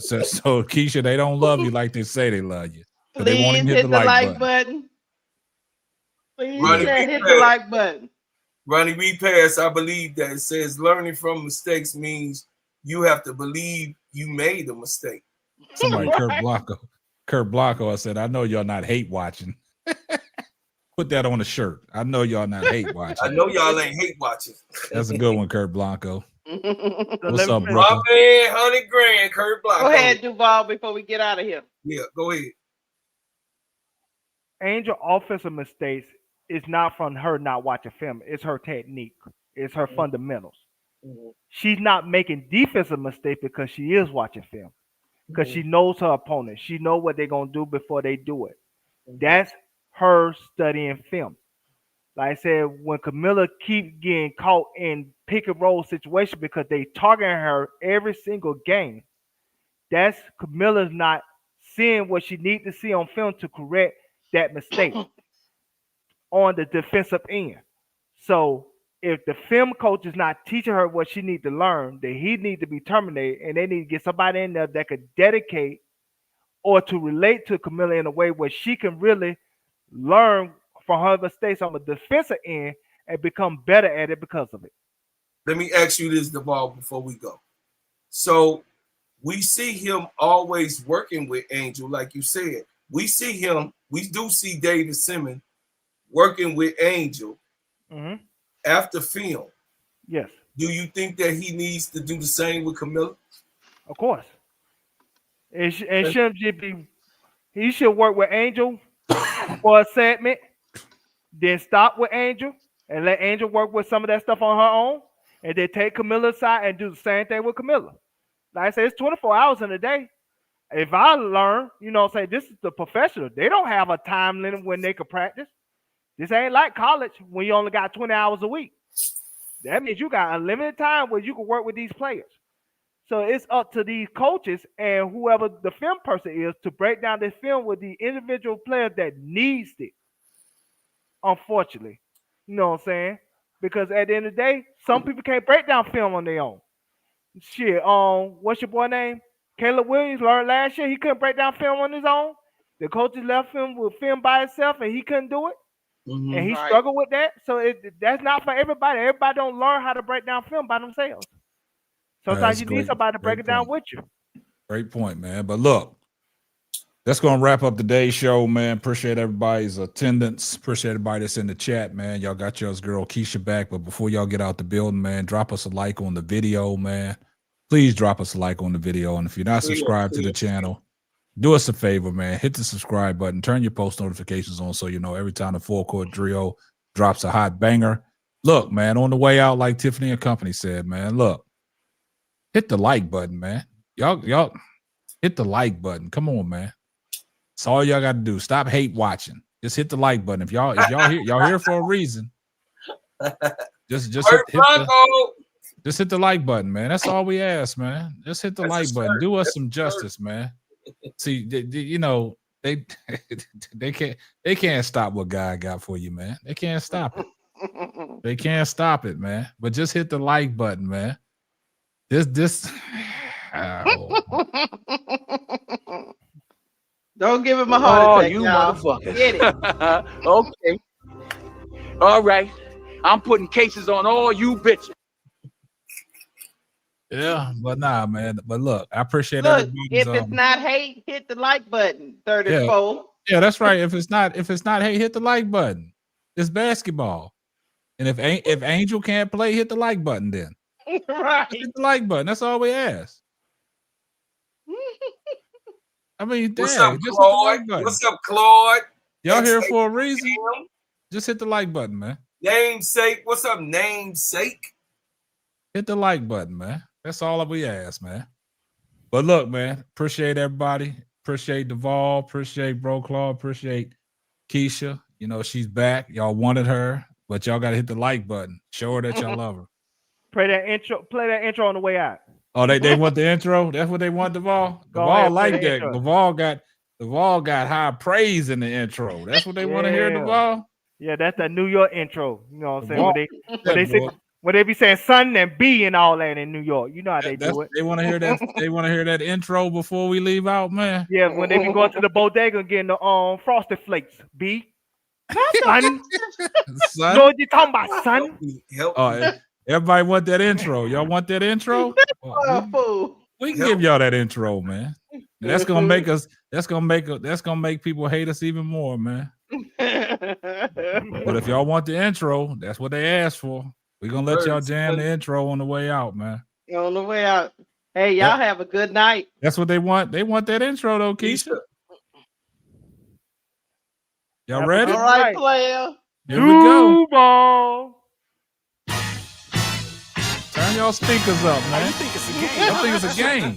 Keisha, they don't love you like they say they love you. Please they won't even hit the like button. Please hit the like button. Ronnie Repass, I believe that it says learning from mistakes means you have to believe you made a mistake. Somebody, Kurt Blanco, I said, I know y'all not hate watching. Put that on a shirt. I know y'all not hate watching. I know y'all ain't hate watching. That's a good one, Kurt Blanco. What's up, bro? My man, 100 grand, Kurt Blanco. Go ahead, Duval, before we get out of here. Yeah, go ahead. Angel offensive mistakes is not from her not watching film. It's her technique. It's her fundamentals. She's not making defensive mistakes because she is watching film. Because she knows her opponent. She knows what they're going to do before they do it. That's her studying film. Like I said, when Kamilla keeps getting caught in pick and roll situation because they targeting her every single game, that's Kamilla's not seeing what she needs to see on film to correct that mistake on the defensive end. So if the film coach is not teaching her what she needs to learn, then he needs to be terminated, and they need to get somebody in there that could dedicate or to relate to Kamilla in a way where she can really learn from her mistakes on the defensive end and become better at it because of it. Let me ask you this, Duval, before we go. So we see him always working with Angel, like you said. We do see David Simmons working with Angel after film. Yes. Do you think that he needs to do the same with Kamilla? Of course. He should work with Angel for a segment, then stop with Angel and let Angel work with some of that stuff on her own, and then take Kamilla's side and do the same thing with Kamilla. Like I said, it's 24 hours in a day. If I learn, say this is the professional, they don't have a time limit when they can practice. This ain't like college when you only got 20 hours a week. That means you got unlimited time where you can work with these players. So it's up to these coaches and whoever the film person is to break down this film with the individual players that needs it. Unfortunately, you know what I'm saying? Because at the end of the day, some people can't break down film on their own. Shit, what's your boy name? Caleb Williams learned last year he couldn't break down film on his own. The coaches left him with film by himself, and he couldn't do it, and he struggled with that. So that's not for everybody. Everybody don't learn how to break down film by themselves. Sometimes you need somebody to break it down with you. Great point, man. But look, that's going to wrap up today's show, man. Appreciate everybody's attendance. Appreciate everybody that's in the chat, man. Y'all got y'all's girl Keisha back. But before y'all get out the building, man, drop us a like on the video, man. Please drop us a like on the video. And if you're not subscribed to the channel, do us a favor, man. Hit the subscribe button. Turn your post notifications on so you know every time the Full Court Trio drops a hot banger. Look, man, on the way out, like Tiffany and Company said, man, look, hit the like button, man. Y'all hit the like button. Come on, man. That's all y'all got to do. Stop hate watching. Just hit the like button. If y'all here for a reason. Just hit the like button, man. That's all we ask, man. Just hit the like button. Do us some justice, man. See, you know, they can't stop what God got for you, man. They can't stop it. They can't stop it, man. But just hit the like button, man. This Don't give him a heart attack, you y'all. motherfucker. Get it. Okay. All right. I'm putting cases on all you bitches. Yeah, but nah, man. But look, I appreciate Look, everybody's, if it's not hate, hit the like button. 34. Yeah, that's right. If it's not hey, hit the like button. It's basketball. And if Angel can't play, hit the like button then. Right. Hit the like button. That's all we ask. I mean, What's damn, up, just Claude? hit the like button. What's up, Claude? Y'all here for a reason? Just hit the like button, man. Namesake. What's up, namesake? Hit the like button, man. That's all we ask, man. But look, man, appreciate everybody. Appreciate Duvall. Appreciate Bro Claude. Appreciate Keisha. You know, she's back. Y'all wanted her, but y'all got to hit the like button. Show her that y'all love her. Play that intro on the way out. Oh, they want the intro? That's what they want, Duvall? Duvall like that. Duvall got high praise in the intro. That's what they want to hear, Duvall? Yeah, that's that New York intro. You know what I'm saying? When they be saying son and B and all that in New York. You know how they do it. They want to hear that. They want to hear that intro before we leave out, man. Yeah, when they be going to the bodega and getting the frosted flakes. B. Son. Son? You know what you talking about, son? Oh, everybody want that intro. Y'all want that intro? We can give y'all that intro, man. That's gonna make us. That's gonna make people hate us even more, man. But if y'all want the intro, that's what they asked for. We're gonna let y'all jam the intro on the way out, man. On the way out. Hey, y'all have a good night. That's what they want. They want that intro though, Keisha. Y'all ready? All right, player. Here we go. Ball. Turn y'all speakers up, man. You think it's a game? Y'all think it's a game.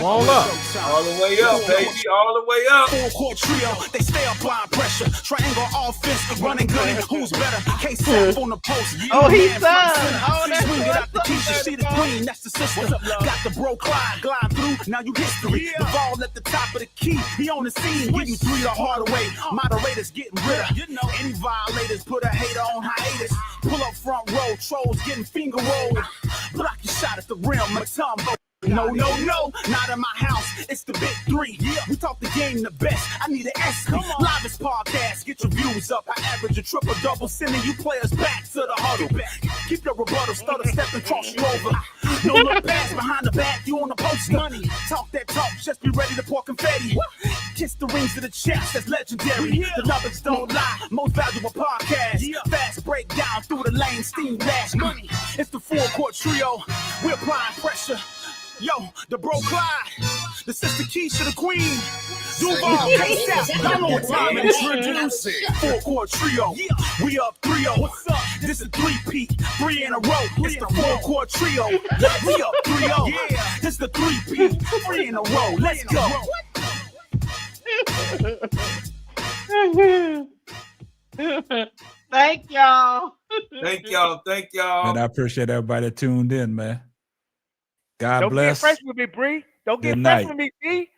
Ball up. All the way up, baby. All the way up. Full court trio, they stay applying pressure. Triangle offense, running gunning. Who's better? K-Sap on the post. Oh, he's Man, son. Oh, that's swing it out the Keisha. She the queen, that's the sister. Got the bro Clyde, glide through. Now you history. The ball at the top of the key. He on the scene, getting three the hard way. Moderators getting rid of. Any violators put a hater on hiatus. Pull up front row, trolls getting finger rolled. Block your shot at the rim, Matumbo. No, not in my house. It's the big three. Yeah, we talk the game the best. I need an S. Livest podcast. Get your views up. I average a triple double, sending you players back to the huddle. Keep your rebuttal, stutter step and cross you over. No look pass behind the back. You on the post money. Talk that talk. Just be ready to pour confetti. Kiss the rings of the chest. That's legendary. The numbers don't lie. Most valuable podcast. Fast breakdown through the lane. Steam blast money. It's the full court trio. We're applying pressure. Yo, the bro Clyde, the sister Keisha, the queen, Duval, K-Sap, y'all know what time it is. Introducing Full Court Trio. We up 3-0. What's up? This is 3-peat, 3 in a row. It's the Full Court Trio. We up 3-0. Yeah, this the 3-peat, 3 in a row. Let's go. Thank y'all. Thank y'all. And I appreciate everybody that tuned in, man. God Don't bless. get fresh with me, Bree. Don't get Good fresh night. with me, B.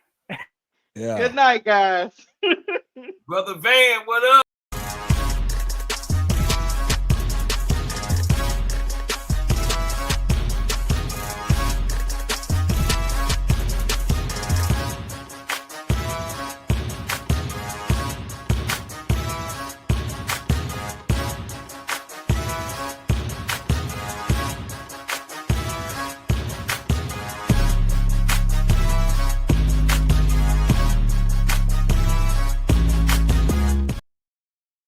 Yeah. Good night, guys. Brother Van, what up?